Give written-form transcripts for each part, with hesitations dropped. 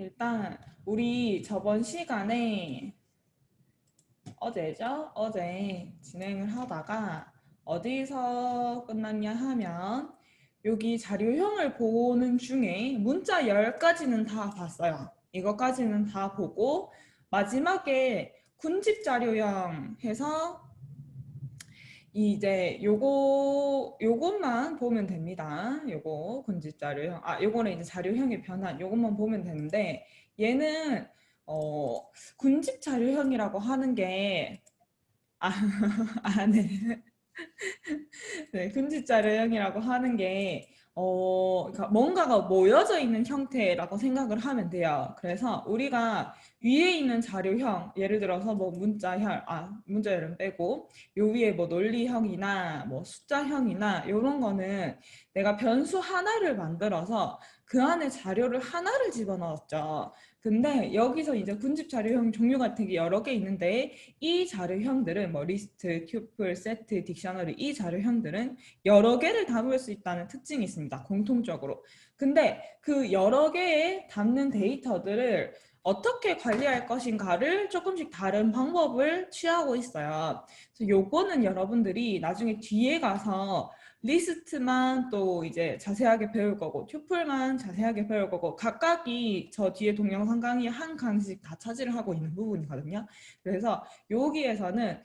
일단 우리 저번 시간에 어제죠? 어제 진행을 하다가 어디서 끝났냐 하면 여기 자료형을 보는 중에 문자 10가지는 다 봤어요. 이거까지는 다 보고 마지막에 군집 자료형 해서 이제 요것만 보면 됩니다. 요거 군집 자료형. 요거는 이제 자료형의 변환. 요것만 보면 되는데 얘는 군집 자료형이라고 하는 게 아, 네. 네, 군집 자료형이라고 하는 게 그러니까 뭔가가 모여져 있는 형태라고 생각을 하면 돼요. 그래서 우리가 위에 있는 자료형, 예를 들어서 뭐 문자열은 빼고 요 위에 뭐 논리형이나 뭐 숫자형이나 이런 거는 내가 변수 하나를 만들어서 그 안에 자료를 하나를 집어넣었죠. 근데 여기서 이제 군집 자료형 종류가 되게 여러 개 있는데 이 자료형들은 뭐 리스트, 튜플, 세트, 딕셔너리 이 자료형들은 여러 개를 담을 수 있다는 특징이 있습니다. 공통적으로. 근데 그 여러 개의 담는 데이터들을 어떻게 관리할 것인가를 조금씩 다른 방법을 취하고 있어요. 그래서 요거는 여러분들이 나중에 뒤에 가서 리스트만 또 이제 자세하게 배울 거고 튜플만 자세하게 배울 거고 각각이 저 뒤에 동영상 강의 한 강의씩 다 차지를 하고 있는 부분이거든요. 그래서 여기에서는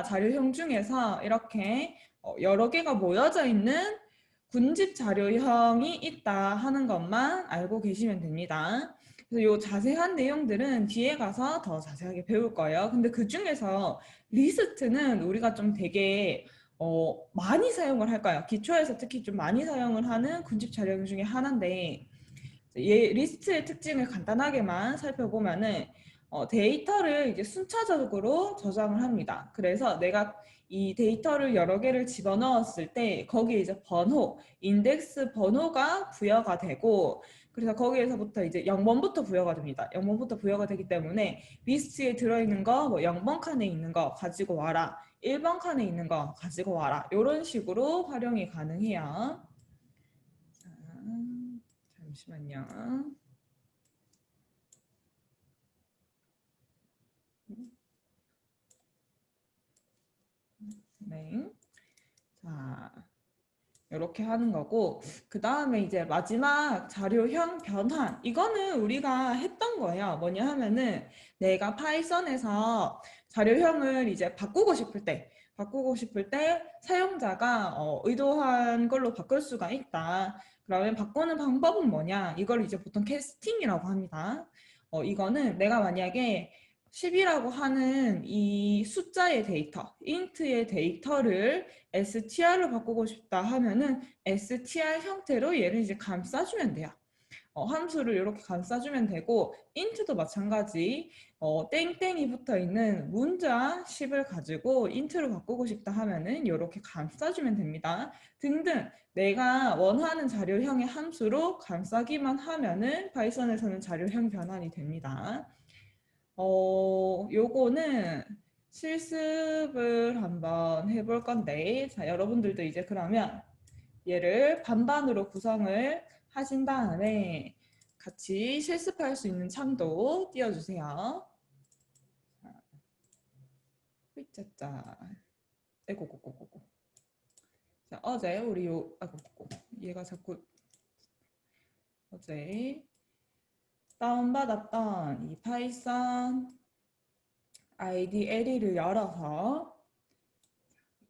자료형 중에서 이렇게 여러 개가 모여져 있는 군집 자료형이 있다 하는 것만 알고 계시면 됩니다. 그래서 요 자세한 내용들은 뒤에 가서 더 자세하게 배울 거예요. 근데 그 중에서 리스트는 우리가 좀 되게 많이 사용을 할 거예요. 기초에서 특히 좀 많이 사용을 하는 군집 자료형 중에 하나인데 리스트의 특징을 간단하게만 살펴보면은 데이터를 이제 순차적으로 저장을 합니다. 그래서 내가 이 데이터를 여러 개를 집어넣었을 때 거기에 이제 번호, 인덱스 번호가 부여가 되고 그래서 거기에서부터 이제 0번부터 부여가 됩니다. 0번부터 부여가 되기 때문에 리스트에 들어있는 거, 뭐 0번 칸에 있는 거 가지고 와라. 1번 칸에 있는 거 가지고 와라. 이런 식으로 활용이 가능해요. 자, 잠시만요. 네. 자, 이렇게 하는 거고, 그 다음에 이제 마지막 자료형 변환. 이거는 우리가 했던 거예요. 뭐냐 하면은 내가 파이썬에서 자료형을 이제 바꾸고 싶을 때 사용자가 의도한 걸로 바꿀 수가 있다. 그러면 바꾸는 방법은 뭐냐? 이걸 이제 보통 캐스팅이라고 합니다. 이거는 내가 만약에 10이라고 하는 이 숫자의 데이터, 인트의 데이터를 str로 바꾸고 싶다 하면은 str 형태로 얘를 이제 감싸주면 돼요. 함수를 이렇게 감싸주면 되고 int도 마찬가지 땡땡이 붙어 있는 문자 10을 가지고 int로 바꾸고 싶다 하면은 이렇게 감싸주면 됩니다. 등등 내가 원하는 자료형의 함수로 감싸기만 하면은 파이썬에서는 자료형 변환이 됩니다. 요거는 실습을 한번 해볼 건데, 자, 여러분들도 이제 그러면 얘를 반반으로 구성을 하신 다음에 같이 실습할 수 있는 창도 띄워주세요. 휘짜짜. 에고고고고고. 자, 어제 우리 얘가 자꾸 어제 다운받았던 이 파이썬 IDLE를 열어서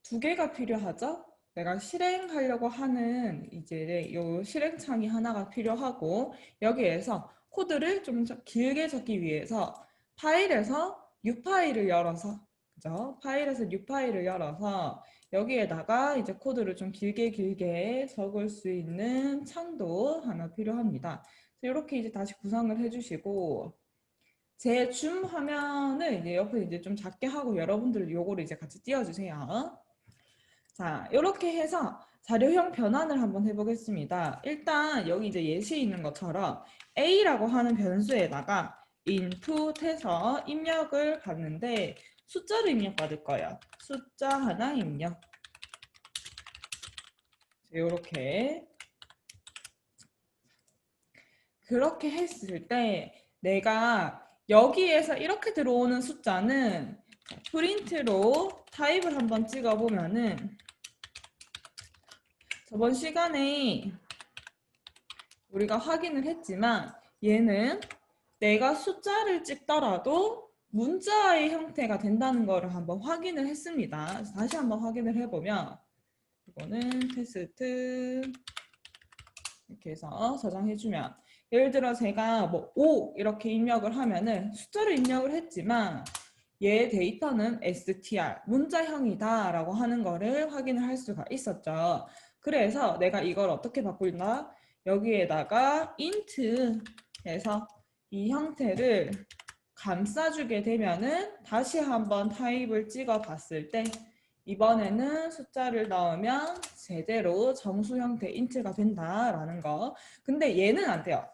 두 개가 필요하죠? 내가 실행하려고 하는 이제 요 실행창이 하나가 필요하고 여기에서 코드를 좀 길게 적기 위해서 파일에서 new 파일을 열어서 그죠? 파일에서 new 파일을 열어서 여기에다가 이제 코드를 좀 길게 적을 수 있는 창도 하나 필요합니다. 이렇게 이제 다시 구성을 해주시고 제 줌 화면을 이제 옆에 이제 좀 작게 하고 여러분들 요거를 이제 같이 띄워주세요. 자, 이렇게 해서 자료형 변환을 한번 해보겠습니다. 일단 여기 이제 예시 있는 것처럼 A라고 하는 변수에다가 input 해서 입력을 받는데 숫자를 입력받을 거예요. 숫자 하나 입력. 이렇게 그렇게 했을 때 내가 여기에서 이렇게 들어오는 숫자는 프린트로 타입을 한번 찍어보면은 저번 시간에 우리가 확인을 했지만 얘는 내가 숫자를 찍더라도 문자의 형태가 된다는 것을 한번 확인을 했습니다. 다시 한번 확인을 해보면 이거는 테스트 이렇게 해서 저장해주면 예를 들어 제가 뭐 5 이렇게 입력을 하면은 숫자를 입력을 했지만 얘 데이터는 str 문자형이다 라고 하는 거를 확인을 할 수가 있었죠. 그래서 내가 이걸 어떻게 바꿀나 여기에다가 int 해서 이 형태를 감싸주게 되면은 다시 한번 타입을 찍어 봤을 때 이번에는 숫자를 넣으면 제대로 정수 형태 int가 된다라는 거. 근데 얘는 안 돼요.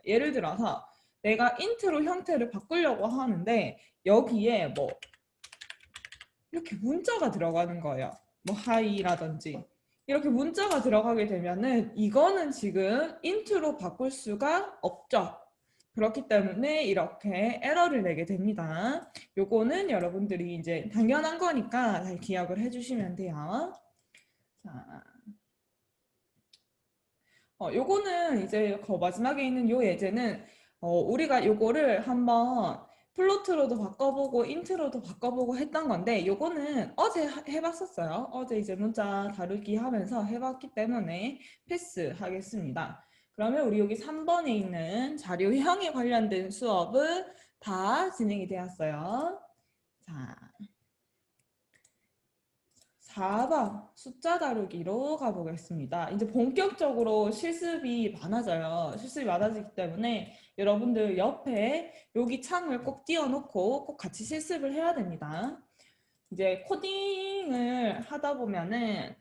예를 들어서 내가 int로 형태를 바꾸려고 하는데 여기에 뭐 이렇게 문자가 들어가는 거예요. 뭐 hi라든지 이렇게 문자가 들어가게 되면은 이거는 지금 int로 바꿀 수가 없죠. 그렇기 때문에 이렇게 에러를 내게 됩니다. 요거는 여러분들이 이제 당연한 거니까 잘 기억을 해주시면 돼요. 자, 요거는 이제 그 마지막에 있는 요 예제는 우리가 요거를 한번 플로트로도 바꿔보고 인트로도 바꿔보고 했던 건데 요거는 어제 해봤었어요. 어제 이제 문자 다루기 하면서 해봤기 때문에 패스하겠습니다. 그러면 우리 여기 3번에 있는 자료형에 관련된 수업은 다 진행이 되었어요. 자, 4번 숫자 다루기로 가보겠습니다. 이제 본격적으로 실습이 많아져요. 실습이 많아지기 때문에 여러분들 옆에 여기 창을 꼭 띄워놓고 꼭 같이 실습을 해야 됩니다. 이제 코딩을 하다 보면은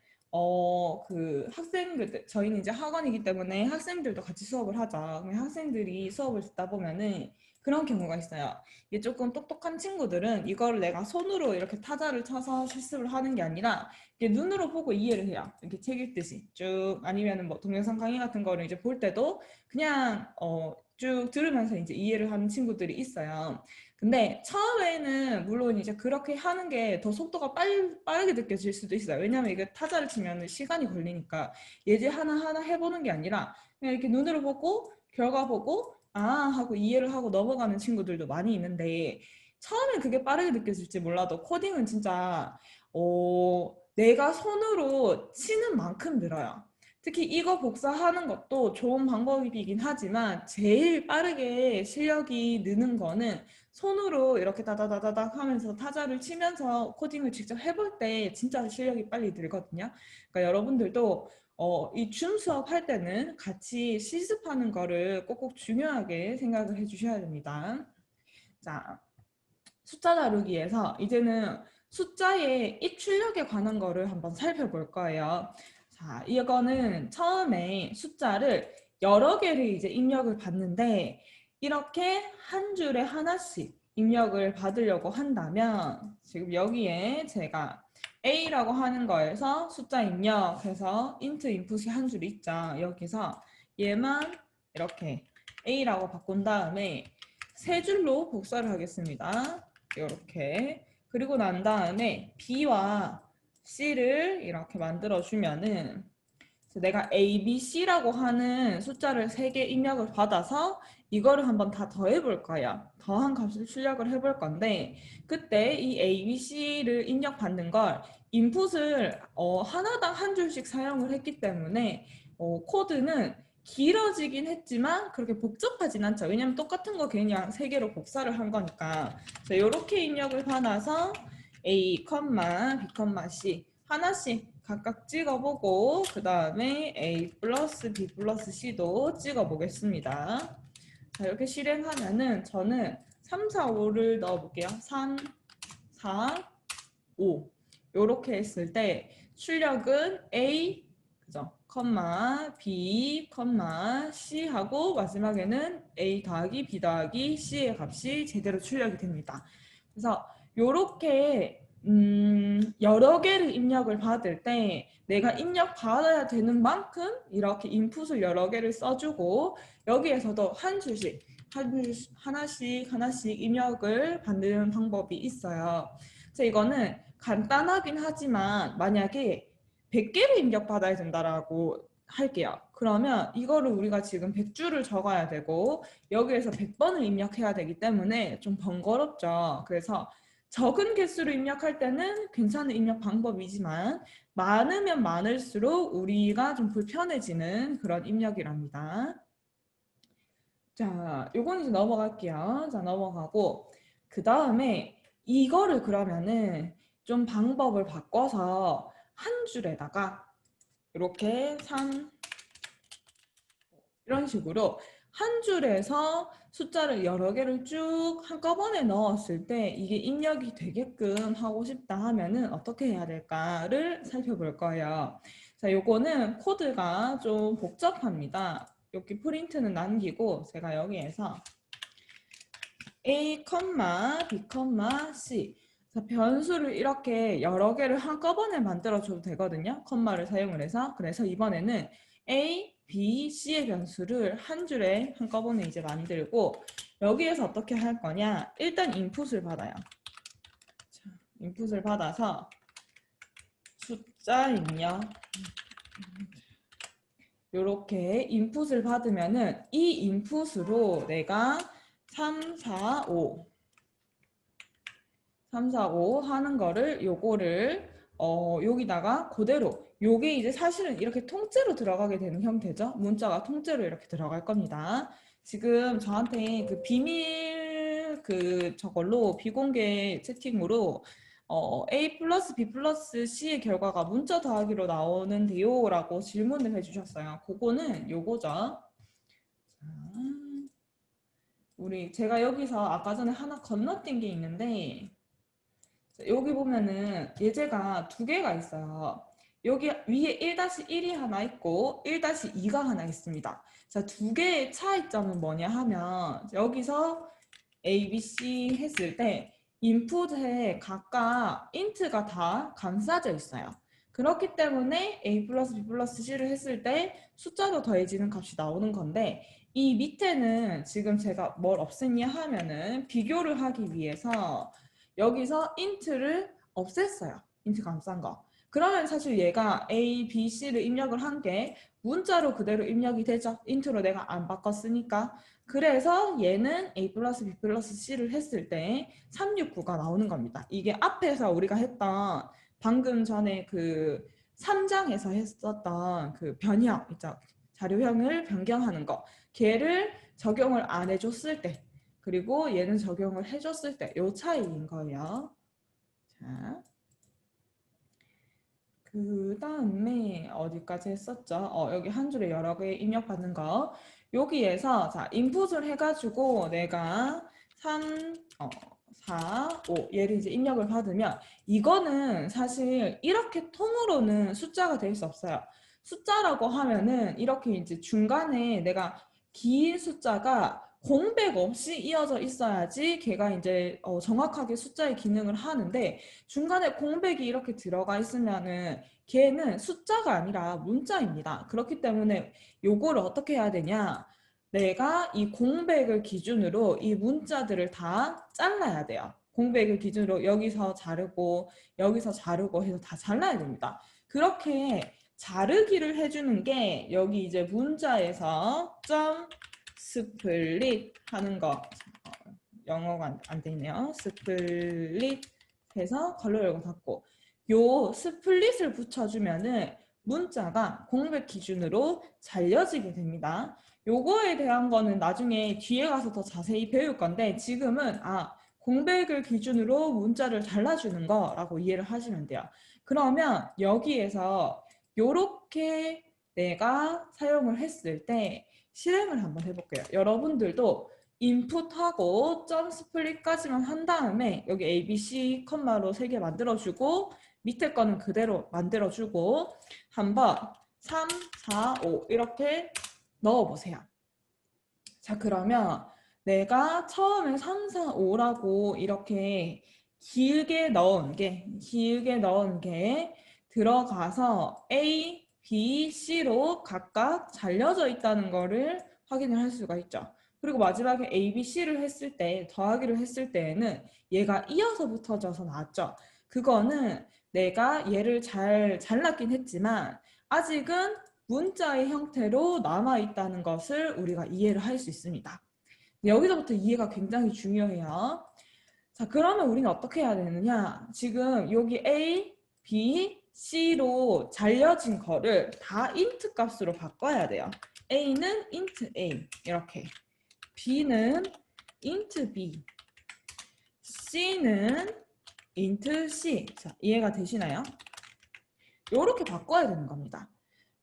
그 학생들 저희는 이제 학원이기 때문에 학생들도 같이 수업을 하죠. 그럼 학생들이 수업을 듣다 보면은 그런 경우가 있어요. 이게 조금 똑똑한 친구들은 이거를 내가 손으로 이렇게 타자를 쳐서 실습을 하는 게 아니라 이게 눈으로 보고 이해를 해요. 이렇게 책 읽듯이 쭉 아니면은 뭐 동영상 강의 같은 거를 이제 볼 때도 그냥 쭉 들으면서 이제 이해를 하는 친구들이 있어요. 근데 처음에는 물론 이제 그렇게 하는 게 더 속도가 빠르게 느껴질 수도 있어요. 왜냐면 이게 타자를 치면 시간이 걸리니까 예제 하나하나 해보는 게 아니라 그냥 이렇게 눈으로 보고 결과 보고 아 하고 이해를 하고 넘어가는 친구들도 많이 있는데 처음엔 그게 빠르게 느껴질지 몰라도 코딩은 진짜 내가 손으로 치는 만큼 늘어요. 특히 이거 복사하는 것도 좋은 방법이긴 하지만 제일 빠르게 실력이 느는 거는 손으로 이렇게 다다다다닥 하면서 타자를 치면서 코딩을 직접 해볼 때 진짜 실력이 빨리 늘거든요. 그러니까 여러분들도 이 줌 수업 할 때는 같이 실습하는 거를 꼭꼭 중요하게 생각을 해주셔야 됩니다. 자, 숫자 다루기에서 이제는 숫자의 입출력에 관한 거를 한번 살펴볼 거예요. 자, 이거는 처음에 숫자를 여러 개를 이제 입력을 받는데 이렇게 한 줄에 하나씩 입력을 받으려고 한다면 지금 여기에 제가 A라고 하는 거에서 숫자 입력해서 int 인풋이 한 줄 있죠. 여기서 얘만 이렇게 A라고 바꾼 다음에 세 줄로 복사를 하겠습니다. 이렇게 그리고 난 다음에 B와 C를 이렇게 만들어 주면은 내가 A, B, C라고 하는 숫자를 3개 입력을 받아서 이거를 한번 다 더해 볼 거예요. 더한 값을 출력을 해볼 건데 그때 이 A, B, C를 입력받는 걸 인풋을 하나당 한 줄씩 사용을 했기 때문에 코드는 길어지긴 했지만 그렇게 복잡하진 않죠. 왜냐면 똑같은 거 그냥 3개로 복사를 한 거니까. 이렇게 입력을 받아서 A, B, C 하나씩 각각 찍어보고 그 다음에 A 플러스 B 플러스 C도 찍어보겠습니다. 자, 이렇게 실행하면은 저는 3, 4, 5를 넣어볼게요. 3, 4, 5 이렇게 했을 때 출력은 A 그죠? B, C 하고 마지막에는 A 더하기 B 더하기 C의 값이 제대로 출력이 됩니다. 그래서 이렇게 여러 개를 입력을 받을 때 내가 입력 받아야 되는 만큼 이렇게 인풋을 여러 개를 써주고 여기에서도 한 줄씩 하나씩 입력을 받는 방법이 있어요. 그래서 이거는 간단하긴 하지만 만약에 100개를 입력받아야 된다라고 할게요. 그러면 이거를 우리가 지금 100줄을 적어야 되고 여기에서 100번을 입력해야 되기 때문에 좀 번거롭죠. 그래서 적은 개수로 입력할 때는 괜찮은 입력 방법이지만 많으면 많을수록 우리가 좀 불편해지는 그런 입력이랍니다. 자, 요건 이제 넘어갈게요. 자, 넘어가고 그 다음에 이거를 그러면은 좀 방법을 바꿔서 한 줄에다가 이렇게 3 이런 식으로 한 줄에서 숫자를 여러 개를 쭉 한꺼번에 넣었을 때 이게 입력이 되게끔 하고 싶다 하면은 어떻게 해야 될까를 살펴볼 거예요. 자, 요거는 코드가 좀 복잡합니다. 여기 프린트는 남기고 제가 여기에서 A, B, C 자, 변수를 이렇게 여러 개를 한꺼번에 만들어줘도 되거든요. 컴마를 사용을 해서. 그래서 이번에는 A, B, C의 변수를 한 줄에 한꺼번에 이제 만들고 여기에서 어떻게 할 거냐. 일단 인풋을 받아요. 자, 인풋을 받아서 숫자 입력 이렇게 인풋을 받으면은 이 인풋으로 내가 3, 4, 5 하는 거를 요거를 여기다가 그대로 요게 이제 사실은 이렇게 통째로 들어가게 되는 형태죠. 문자가 통째로 이렇게 들어갈 겁니다. 지금 저한테 그 비밀 저걸로 비공개 채팅으로 A 플러스 B 플러스 C의 결과가 문자 더하기로 나오는데요 라고 질문을 해주셨어요. 그거는 요거죠. 자, 제가 여기서 아까 전에 하나 건너뛴 게 있는데 여기 보면은 예제가 두 개가 있어요. 여기 위에 1-1이 하나 있고 1-2가 하나 있습니다. 자, 두 개의 차이점은 뭐냐 하면 여기서 A, B, C 했을 때 인풋에 각각 인트가 다 감싸져 있어요. 그렇기 때문에 A 플러스 B 플러스 C를 했을 때 숫자로 더해지는 값이 나오는 건데 이 밑에는 지금 제가 뭘 없앴냐 하면은 비교를 하기 위해서 여기서 인트를 없앴어요. 인트 감싼 거. 그러면 사실 얘가 A, B, C를 입력을 한 게 문자로 그대로 입력이 되죠. 인트로 내가 안 바꿨으니까. 그래서 얘는 A 플러스 B 플러스 C를 했을 때 369가 나오는 겁니다. 이게 앞에서 우리가 했던 방금 전에 그 3장에서 했었던 그 변형, 있죠. 자료형을 변경하는 거. 걔를 적용을 안 해줬을 때 그리고 얘는 적용을 해줬을 때 요 차이인 거예요. 자, 그 다음에 어디까지 했었죠? 여기 한 줄에 여러 개 입력받는 거. 여기에서 자 인풋을 해가지고 내가 3, 4, 5 얘를 이제 입력을 받으면 이거는 사실 이렇게 통으로는 숫자가 될 수 없어요. 숫자라고 하면은 이렇게 이제 중간에 내가 긴 숫자가 공백 없이 이어져 있어야지 걔가 이제 정확하게 숫자의 기능을 하는데 중간에 공백이 이렇게 들어가 있으면은 걔는 숫자가 아니라 문자입니다. 그렇기 때문에 요거를 어떻게 해야 되냐? 내가 이 공백을 기준으로 이 문자들을 다 잘라야 돼요. 공백을 기준으로 여기서 자르고 여기서 자르고 해서 다 잘라야 됩니다. 그렇게 자르기를 해주는 게 여기 이제 문자에서 점 스플릿 하는 거 영어가 안 되네요. 스플릿 해서 괄호 열고 닫고 요 스플릿을 붙여주면은 문자가 공백 기준으로 잘려지게 됩니다. 요거에 대한 거는 나중에 뒤에 가서 더 자세히 배울 건데 지금은 공백을 기준으로 문자를 잘라주는 거라고 이해를 하시면 돼요. 그러면 여기에서 요렇게 내가 사용을 했을 때 실행을 한번 해볼게요. 여러분들도 인풋하고 점 스플릿까지만 한 다음에 여기 A, B, C 컴마로 3개 만들어주고 밑에 거는 그대로 만들어주고 한번 3, 4, 5 이렇게 넣어보세요. 자, 그러면 내가 처음에 3, 4, 5라고 이렇게 길게 넣은 게 들어가서 A, B, C로 각각 잘려져 있다는 거를 확인을 할 수가 있죠. 그리고 마지막에 A, B, C를 했을 때, 더하기를 했을 때에는 얘가 이어서 붙어져서 나왔죠. 그거는 내가 얘를 잘 잘랐긴 했지만 아직은 문자의 형태로 남아있다는 것을 우리가 이해를 할 수 있습니다. 여기서부터 이해가 굉장히 중요해요. 자, 그러면 우리는 어떻게 해야 되느냐? 지금 여기 A, B, C로 잘려진 거를 다 int 값으로 바꿔야 돼요. A는 int A 이렇게, B는 int B, C는 int C. 자, 이해가 되시나요? 이렇게 바꿔야 되는 겁니다.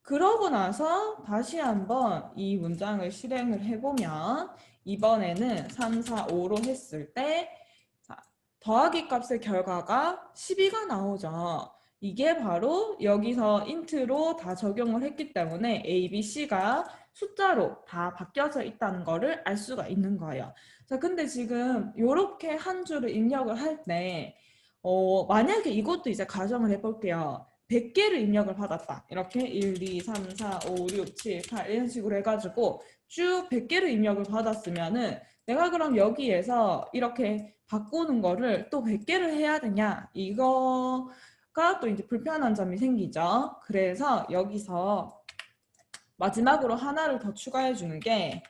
그러고 나서 다시 한번 이 문장을 실행을 해보면 이번에는 3, 4, 5로 했을 때 자, 더하기 값의 결과가 12가 나오죠. 이게 바로 여기서 int로 다 적용을 했기 때문에 A, B, C가 숫자로 다 바뀌어져 있다는 거를 알 수가 있는 거예요. 자, 근데 지금 이렇게 한 줄을 입력을 할 때 만약에 이것도 이제 가정을 해볼게요. 100개를 입력을 받았다. 이렇게 1, 2, 3, 4, 5, 6, 7, 8 이런 식으로 해가지고 쭉 100개를 입력을 받았으면은 내가 그럼 여기에서 이렇게 바꾸는 거를 또 100개를 해야 되냐? 이거가 또 이제 불편한 점이 생기죠. 그래서 여기서 마지막으로 하나를 더 추가해 주는 게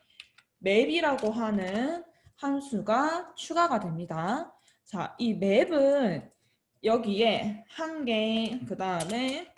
맵이라고 하는 함수가 추가가 됩니다. 자, 이 맵은 여기에 한 개, 그 다음에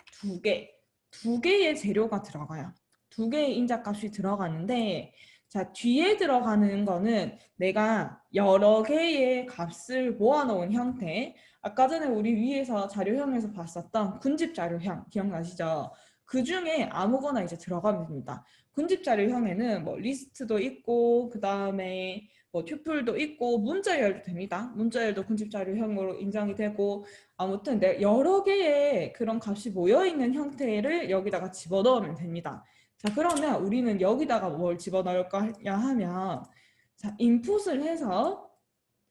두 개의 재료가 들어가요. 두 개의 인자값이 들어가는데, 자, 뒤에 들어가는 거는 내가 여러 개의 값을 모아놓은 형태. 아까 전에 우리 위에서 자료형에서 봤었던 군집 자료형 기억나시죠? 그 중에 아무거나 이제 들어가면 됩니다. 군집 자료형에는 뭐 리스트도 있고, 그 다음에 뭐 튜플도 있고, 문자열도 됩니다. 문자열도 군집 자료형으로 인정이 되고, 아무튼 여러 개의 그런 값이 모여있는 형태를 여기다가 집어넣으면 됩니다. 자, 그러면 우리는 여기다가 뭘 집어넣을까 하면 자, 인풋을 해서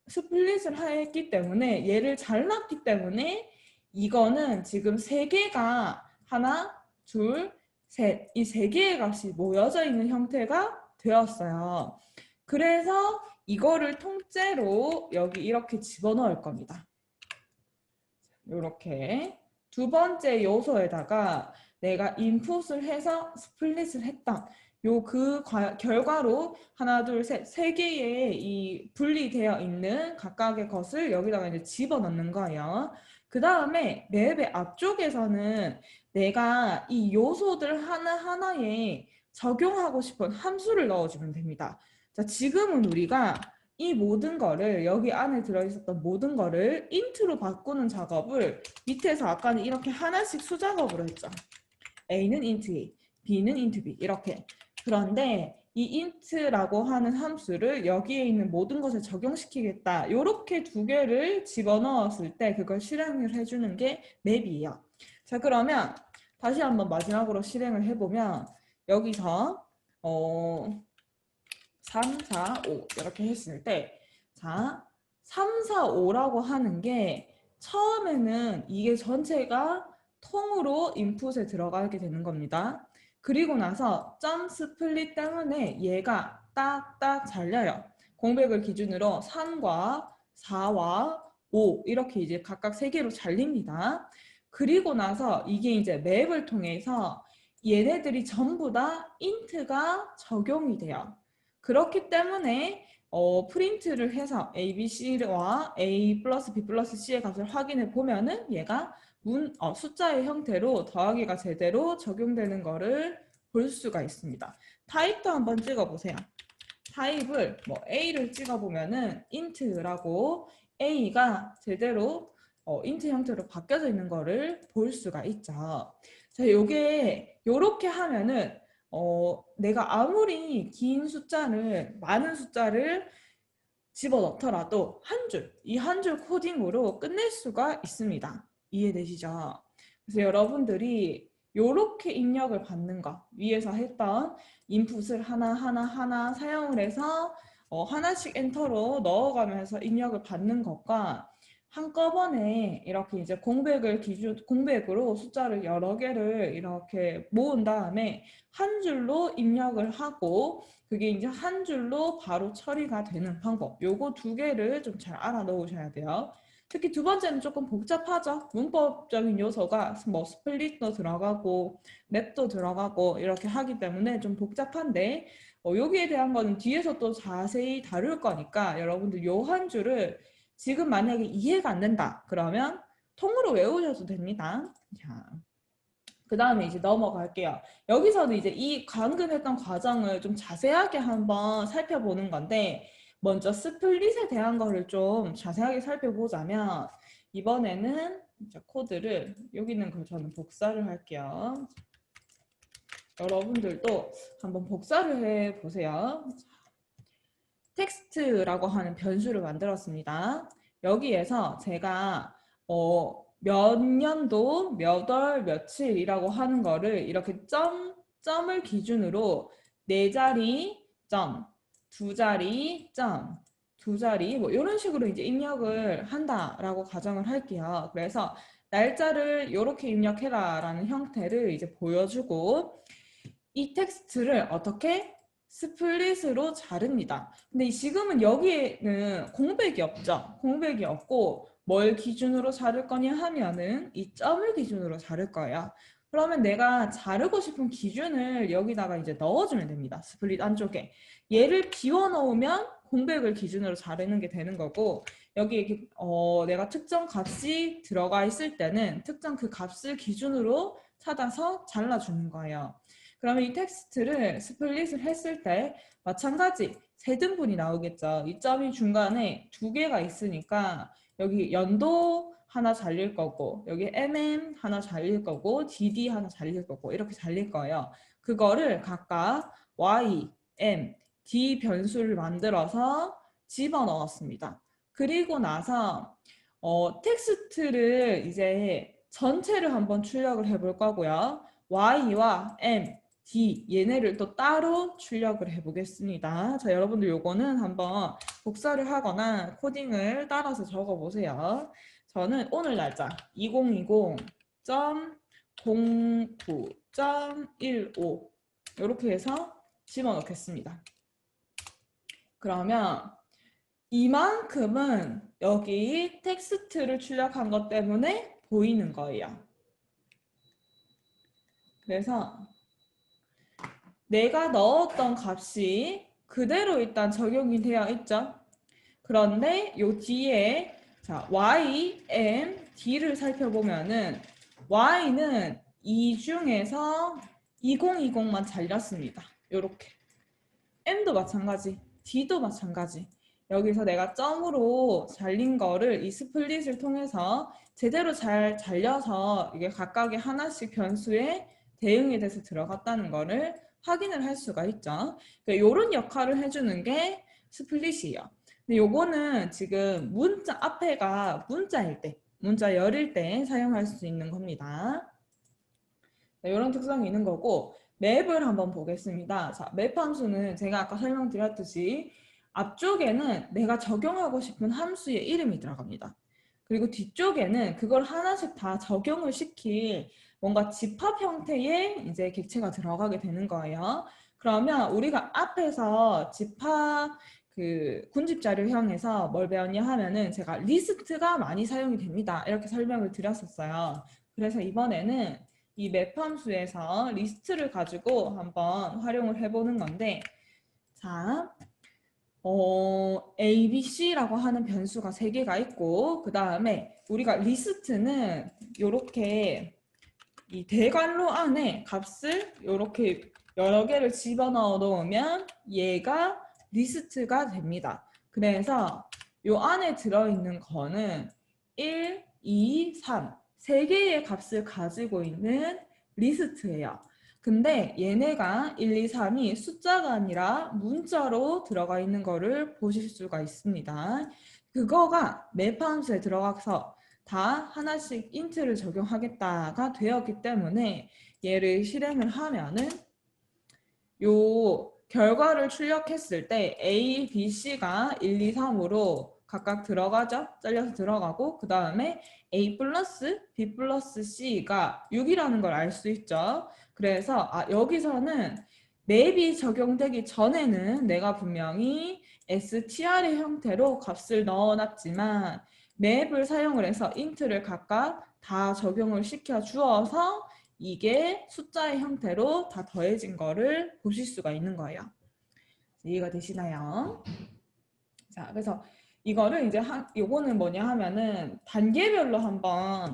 스플릿을 했기 때문에 얘를 잘랐기 때문에 이거는 지금 세 개가 하나, 둘, 셋, 이 세 개의 값이 모여져 있는 형태가 되었어요. 그래서 이거를 통째로 여기 이렇게 집어넣을 겁니다. 이렇게 두 번째 요소에다가 내가 인풋을 해서 스플릿을 했던 요 그 결과로 하나, 둘, 셋, 세 개의 이 분리되어 있는 각각의 것을 여기다가 이제 집어넣는 거예요. 그 다음에 맵의 앞쪽에서는 내가 이 요소들 하나하나에 적용하고 싶은 함수를 넣어주면 됩니다. 자, 지금은 우리가 이 모든 거를 여기 안에 들어있었던 모든 거를 int로 바꾸는 작업을 밑에서 아까는 이렇게 하나씩 수작업으로 했죠. A는 int A, B는 int B 이렇게. 그런데 이 int라고 하는 함수를 여기에 있는 모든 것에 적용시키겠다. 이렇게 두 개를 집어넣었을 때 그걸 실행을 해주는 게 맵이에요. 자, 그러면 다시 한번 마지막으로 실행을 해보면 여기서 3, 4, 5 이렇게 했을 때 자, 3, 4, 5라고 하는 게 처음에는 이게 전체가 통으로 인풋에 들어가게 되는 겁니다. 그리고 나서 점 스플릿 때문에 얘가 딱딱 잘려요. 공백을 기준으로 3과 4와 5 이렇게 이제 각각 3개로 잘립니다. 그리고 나서 이게 이제 맵을 통해서 얘네들이 전부 다 int가 적용이 돼요. 그렇기 때문에 프린트를 해서 A, B, C와 A 플러스 B 플러스 C의 값을 확인해 보면은 얘가 숫자의 형태로 더하기가 제대로 적용되는 거를 볼 수가 있습니다. 타입도 한번 찍어보세요. 타입을 뭐 A를 찍어보면은 int라고 A가 제대로 int 형태로 바뀌어져 있는 거를 볼 수가 있죠. 자, 요게 요렇게 하면은 내가 아무리 긴 숫자를 많은 숫자를 집어넣더라도 이 한 줄 코딩으로 끝낼 수가 있습니다. 이해되시죠? 그래서 여러분들이 요렇게 입력을 받는 거 위에서 했던 인풋을 하나 사용을 해서 하나씩 엔터로 넣어가면서 입력을 받는 것과 한꺼번에 이렇게 이제 공백으로 숫자를 여러 개를 이렇게 모은 다음에 한 줄로 입력을 하고 그게 이제 한 줄로 바로 처리가 되는 방법. 요거 두 개를 좀 잘 알아 놓으셔야 돼요. 특히 두 번째는 조금 복잡하죠. 문법적인 요소가 뭐 스플릿도 들어가고 맵도 들어가고 이렇게 하기 때문에 좀 복잡한데 여기에 대한 거는 뒤에서 또 자세히 다룰 거니까 여러분들 요 한 줄을 지금 만약에 이해가 안 된다 그러면 통으로 외우셔도 됩니다. 자, 그 다음에 이제 넘어갈게요. 여기서는 이제 이 방금 했던 과정을 좀 자세하게 한번 살펴보는 건데 먼저 스플릿에 대한 거를 좀 자세하게 살펴보자면 이번에는 이제 코드를 여기 있는 걸 저는 복사를 할게요. 여러분들도 한번 복사를 해보세요. 텍스트라고 하는 변수를 만들었습니다. 여기에서 제가 몇 년도, 몇 월, 며칠이라고 하는 거를 이렇게 점을 기준으로 네 자리 점, 두 자리 점, 두 자리 뭐 이런 식으로 이제 입력을 한다라고 가정을 할게요. 그래서 날짜를 이렇게 입력해라 라는 형태를 이제 보여주고 이 텍스트를 어떻게 스플릿으로 자릅니다. 근데 지금은 여기에는 공백이 없죠. 공백이 없고 뭘 기준으로 자를 거냐 하면은 이 점을 기준으로 자를 거예요. 그러면 내가 자르고 싶은 기준을 여기다가 이제 넣어주면 됩니다. 스플릿 안쪽에. 얘를 비워 놓으면 공백을 기준으로 자르는 게 되는 거고 여기 이렇게 내가 특정 값이 들어가 있을 때는 특정 그 값을 기준으로 찾아서 잘라주는 거예요. 그러면 이 텍스트를 스플릿을 했을 때 마찬가지 세 등분이 나오겠죠. 이 점이 중간에 두 개가 있으니까 여기 연도 하나 잘릴 거고 여기 하나 잘릴 거고 DD 하나 잘릴 거고 이렇게 잘릴 거예요. 그거를 각각 D 변수를 만들어서 집어넣었습니다. 그리고 나서 텍스트를 이제 전체를 한번 출력을 해볼 거고요. Y와 D 얘네를 또 따로 출력을 해보겠습니다. 자, 여러분들 요거는 한번 복사를 하거나 코딩을 따라서 적어보세요. 저는 오늘 날짜 2020.09.15 이렇게 해서 집어넣겠습니다. 그러면 이만큼은 여기 텍스트를 출력한 것 때문에 보이는 거예요. 그래서 내가 넣었던 값이 그대로 일단 적용이 되어 있죠. 그런데 요 뒤에 자, Y, M, D를 살펴보면은 Y는 이 중에서 2020만 잘렸습니다. 요렇게. M도 마찬가지, D도 마찬가지. 여기서 내가 점으로 잘린 거를 이 스플릿을 통해서 제대로 잘 잘려서 이게 각각의 하나씩 변수에 대응이 돼서 들어갔다는 거를 확인을 할 수가 있죠. 이런 역할을 해주는 게 스플릿이에요. 근데 요거는 지금 문자 앞에가 문자일 때, 문자 열일 때 사용할 수 있는 겁니다. 이런 특성이 있는 거고 맵을 한번 보겠습니다. 자, 맵 함수는 제가 아까 설명드렸듯이 앞쪽에는 내가 적용하고 싶은 함수의 이름이 들어갑니다. 그리고 뒤쪽에는 그걸 하나씩 다 적용을 시킬 뭔가 집합 형태의 이제 객체가 들어가게 되는 거예요. 그러면 우리가 앞에서 집합 그 군집 자료형에서 뭘 배웠냐 하면은 제가 리스트가 많이 사용이 됩니다. 이렇게 설명을 드렸었어요. 그래서 이번에는 이 맵 함수에서 리스트를 가지고 한번 활용을 해보는 건데 자, A, B, C라고 하는 변수가 3개가 있고 그 다음에 우리가 리스트는 이렇게 이 대괄호 안에 값을 이렇게 여러 개를 집어넣어 놓으면 얘가 리스트가 됩니다. 그래서 이 안에 들어있는 거는 1, 2, 3 3개의 값을 가지고 있는 리스트예요. 근데 얘네가 1, 2, 3이 숫자가 아니라 문자로 들어가 있는 거를 보실 수가 있습니다. 그거가 맵 함수에 들어가서 다 하나씩 인트를 적용하겠다가 되었기 때문에 얘를 실행을 하면은 요 결과를 출력했을 때 A, B, C가 1, 2, 3으로 각각 들어가죠. 잘려서 들어가고 그 다음에 A 플러스 B 플러스 C가 6이라는 걸 알 수 있죠. 그래서 여기서는 맵이 적용되기 전에는 내가 분명히 str의 형태로 값을 넣어놨지만 맵을 사용을 해서 int를 각각 다 적용을 시켜 주어서 이게 숫자의 형태로 다 더해진 거를 보실 수가 있는 거예요. 이해가 되시나요? 자, 그래서 이거를 이제 요거는 뭐냐 하면은 단계별로 한번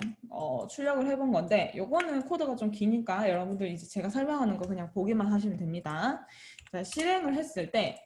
출력을 해본 건데 요거는 코드가 좀 기니까 여러분들 이제 제가 설명하는 거 그냥 보기만 하시면 됩니다. 자, 실행을 했을 때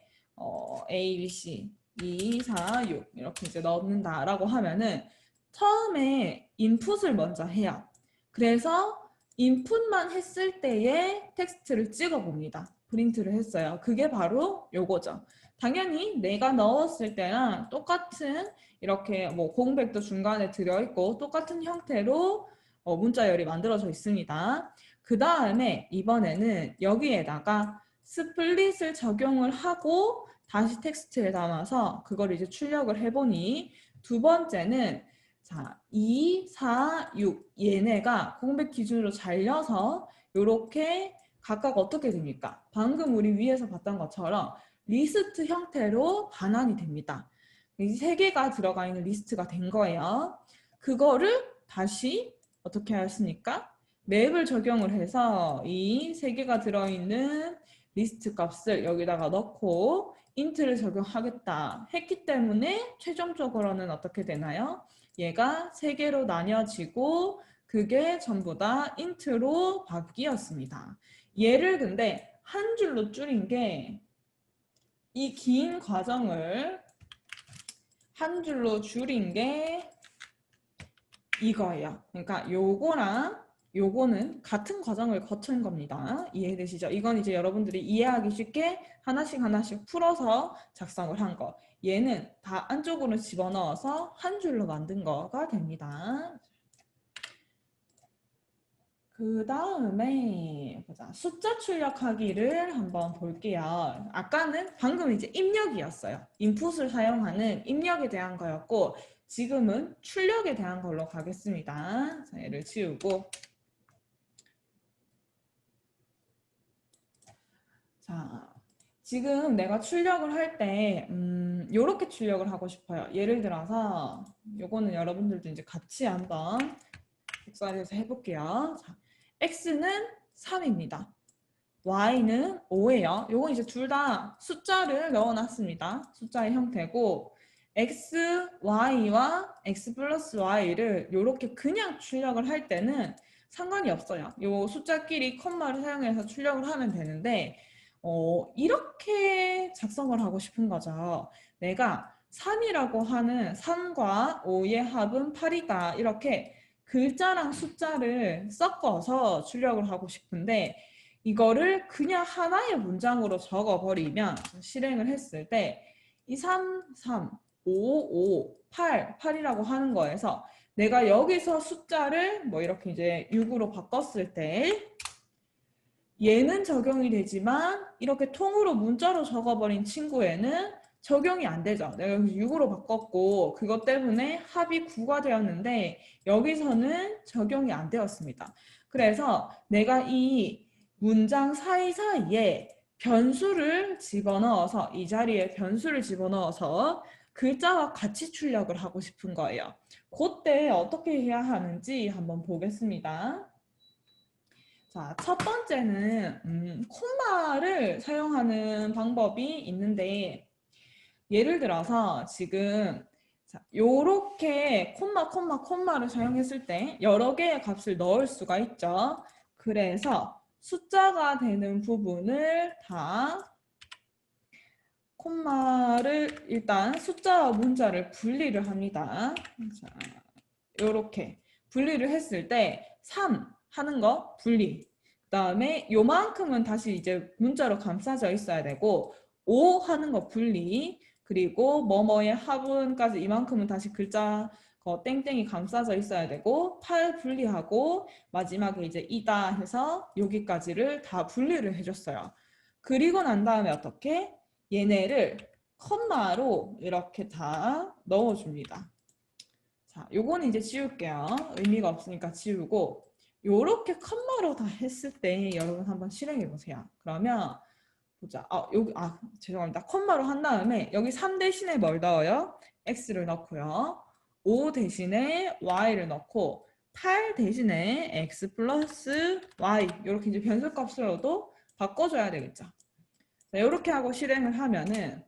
A, B, C 2, 4, 6 이렇게 이제 넣는다라고 하면은 처음에 인풋을 먼저 해요. 그래서 인풋만 했을 때의 텍스트를 찍어 봅니다. 프린트를 했어요. 그게 바로 요거죠. 당연히 내가 넣었을 때랑 똑같은 이렇게 뭐 공백도 중간에 들어있고 똑같은 형태로 문자열이 만들어져 있습니다. 그 다음에 이번에는 여기에다가 스플릿을 적용을 하고 다시 텍스트에 담아서 그걸 이제 출력을 해보니 두 번째는 자, 2, 4, 6 얘네가 공백 기준으로 잘려서 이렇게 각각 어떻게 됩니까? 방금 우리 위에서 봤던 것처럼 리스트 형태로 반환이 됩니다. 이 세 개가 들어가 있는 리스트가 된 거예요. 그거를 다시 어떻게 하였습니까? 맵을 적용을 해서 이 세 개가 들어있는 리스트 값을 여기다가 넣고 int를 적용하겠다 했기 때문에 최종적으로는 어떻게 되나요? 얘가 세 개로 나뉘어지고 그게 전부 다 int로 바뀌었습니다. 얘를 근데 한 줄로 줄인 게 이 긴 과정을 한 줄로 줄인 게 이거예요. 그러니까 요거랑 요거는 같은 과정을 거친 겁니다. 이해되시죠? 이건 이제 여러분들이 이해하기 쉽게 하나씩 풀어서 작성을 한 거. 얘는 다 안쪽으로 집어넣어서 한 줄로 만든 거가 됩니다. 그 다음에 보자. 숫자 출력하기를 한번 볼게요. 아까는 방금 이제 입력이었어요. 인풋을 사용하는 입력에 대한 거였고 지금은 출력에 대한 걸로 가겠습니다. 자, 얘를 지우고 자, 지금 내가 출력을 할 때 요렇게 출력을 하고 싶어요. 예를 들어서 요거는 여러분들도 이제 같이 한번 복사해서 해볼게요. 자, X는 3입니다. Y는 5예요. 요건 이제 둘 다 숫자를 넣어놨습니다. 숫자의 형태고 X, Y와 X 플러스 Y를 이렇게 그냥 출력을 할 때는 상관이 없어요. 요 숫자끼리 컴마를 사용해서 출력을 하면 되는데 이렇게 작성을 하고 싶은 거죠. 내가 3이라고 하는 3과 5의 합은 8이다. 이렇게 글자랑 숫자를 섞어서 출력을 하고 싶은데 이거를 그냥 하나의 문장으로 적어버리면 실행을 했을 때 이 3, 3, 5, 5, 8, 8이라고 하는 거에서 내가 여기서 숫자를 뭐 이렇게 이제 6으로 바꿨을 때 얘는 적용이 되지만 이렇게 통으로 문자로 적어버린 친구에는 적용이 안 되죠. 내가 여기서 6으로 바꿨고 그것 때문에 합이 9가 되었는데 여기서는 적용이 안 되었습니다. 그래서 내가 이 문장 사이사이에 변수를 집어넣어서 이 자리에 변수를 집어넣어서 글자와 같이 출력을 하고 싶은 거예요. 그때 어떻게 해야 하는지 한번 보겠습니다. 자, 첫 번째는 콤마를 사용하는 방법이 있는데 예를 들어서 지금 자, 요렇게 콤마를 사용했을 때 여러 개의 값을 넣을 수가 있죠. 그래서 숫자가 되는 부분을 다 콤마를 일단 숫자와 문자를 분리를 합니다. 자, 요렇게 분리를 했을 때 3 하는 거 분리. 그 다음에 요만큼은 다시 이제 문자로 감싸져 있어야 되고 5 하는 거 분리. 그리고 뭐뭐의 합은까지 이만큼은 다시 글자 땡땡이 감싸져 있어야 되고 8 분리하고 마지막에 이제 이다 해서 여기까지를 다 분리를 해줬어요. 그리고 난 다음에 어떻게? 얘네를 컴마로 이렇게 다 넣어줍니다. 자, 요거는 이제 지울게요. 의미가 없으니까 지우고 요렇게 컴마로 다 했을 때 여러분 한번 실행해 보세요. 그러면 보자. 죄송합니다. 컴마로 한 다음에 여기 3 대신에 뭘 넣어요? x를 넣고요. 5 대신에 y를 넣고 8 대신에 x 플러스 y 이렇게 이제 변수값으로도 바꿔줘야 되겠죠. 자, 이렇게 하고 실행을 하면은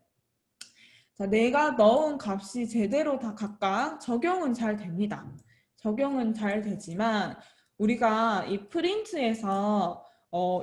자, 내가 넣은 값이 제대로 다 각각 적용은 잘 됩니다. 적용은 잘 되지만 우리가 이 프린트에서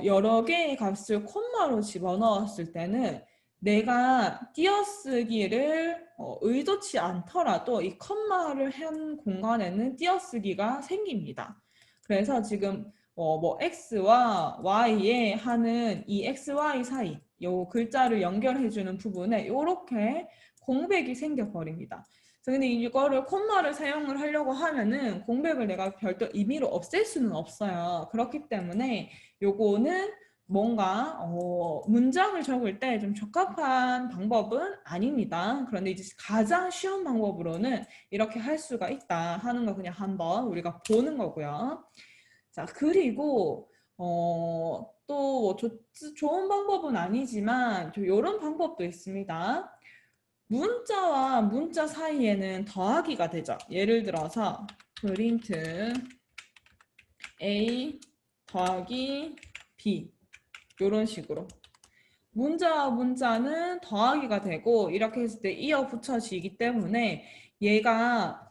여러 개의 값을 콤마로 집어넣었을 때는 내가 띄어쓰기를 의도치 않더라도 이 컴마를 한 공간에는 띄어쓰기가 생깁니다. 그래서 지금 뭐 x와 y에 하는 이 x, y 사이 요 글자를 연결해주는 부분에 이렇게 공백이 생겨버립니다. 근데 이거를 콤마를 사용을 하려고 하면은 공백을 내가 별도 의미로 없앨 수는 없어요. 그렇기 때문에 요거는 뭔가 문장을 적을 때 좀 적합한 방법은 아닙니다. 그런데 이제 가장 쉬운 방법으로는 이렇게 할 수가 있다 하는 거 그냥 한번 우리가 보는 거고요. 자, 그리고 또 좋은 방법은 아니지만 이런 방법도 있습니다. 문자와 문자 사이에는 더하기가 되죠. 예를 들어서 프린트 A 더하기 B 이런 식으로 문자와 문자는 더하기가 되고 이렇게 했을 때 이어 붙여지기 때문에 얘가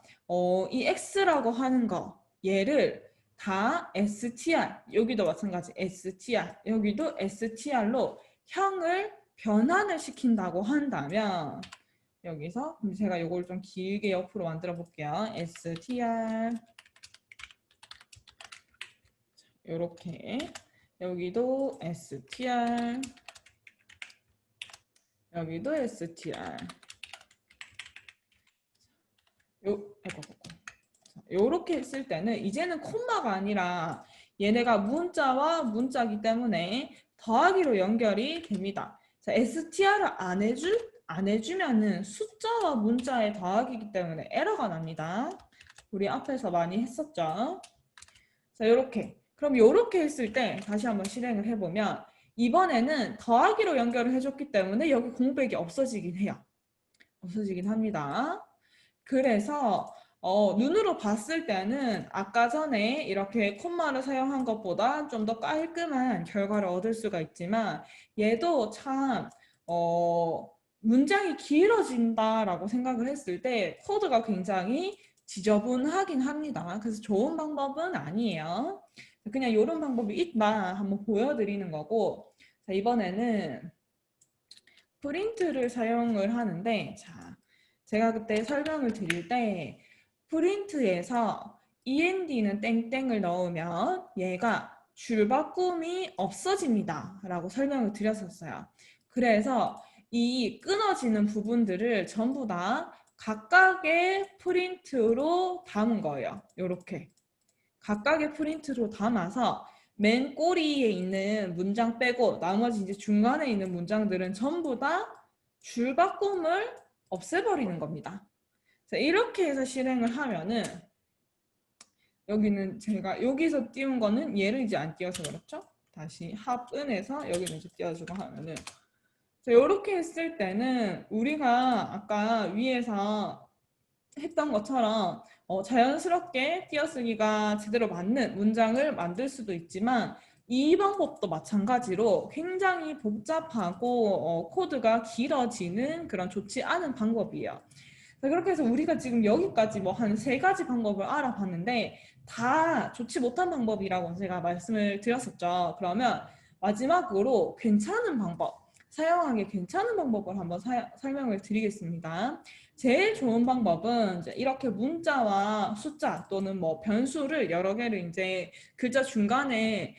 이 x라고 하는 거 얘를 다 str 여기도 마찬가지 str 여기도 str로 형을 변환을 시킨다고 한다면 여기서 제가 이걸 좀 길게 옆으로 만들어 볼게요. str 이렇게 여기도 str 여기도 str 요렇게 했을 때는 이제는 콤마가 아니라 얘네가 문자와 문자기 때문에 더하기로 연결이 됩니다. 자, str을 안 해주면은 숫자와 문자의 더하기이기 때문에 에러가 납니다. 우리 앞에서 많이 했었죠. 자, 요렇게. 그럼 요렇게 했을 때 다시 한번 실행을 해보면 이번에는 더하기로 연결을 해줬기 때문에 여기 공백이 없어지긴 해요. 없어지긴 합니다. 그래서 눈으로 봤을 때는 아까 전에 이렇게 콤마를 사용한 것보다 좀 더 깔끔한 결과를 얻을 수가 있지만 얘도 참 문장이 길어진다라고 생각을 했을 때 코드가 굉장히 지저분하긴 합니다. 그래서 좋은 방법은 아니에요. 그냥 이런 방법이 있다 한번 보여드리는 거고 자, 이번에는 프린트를 사용을 하는데 자, 제가 그때 설명을 드릴 때 프린트에서 end는 땡땡을 넣으면 얘가 줄바꿈이 없어집니다 라고 설명을 드렸었어요. 그래서 이 끊어지는 부분들을 전부 다 각각의 프린트로 담은 거예요. 이렇게 각각의 프린트로 담아서 맨 꼬리에 있는 문장 빼고 나머지 이제 중간에 있는 문장들은 전부 다 줄바꿈을 없애버리는 겁니다. 자, 이렇게 해서 실행을 하면은 여기는 제가 여기서 띄운 거는 얘를 이제 안 띄워서 그렇죠? 다시 합은해서 여기는 이제 띄워주고 하면은 자, 이렇게 했을 때는 우리가 아까 위에서 했던 것처럼 자연스럽게 띄어쓰기가 제대로 맞는 문장을 만들 수도 있지만 이 방법도 마찬가지로 굉장히 복잡하고 코드가 길어지는 그런 좋지 않은 방법이에요. 그렇게 해서 우리가 지금 여기까지 뭐 한 3가지 방법을 알아봤는데 다 좋지 못한 방법이라고 제가 말씀을 드렸었죠. 그러면 마지막으로 괜찮은 방법, 사용하기 괜찮은 방법을 한번 설명을 드리겠습니다. 제일 좋은 방법은 이제 이렇게 문자와 숫자 또는 뭐 변수를 여러 개를 이제 글자 중간에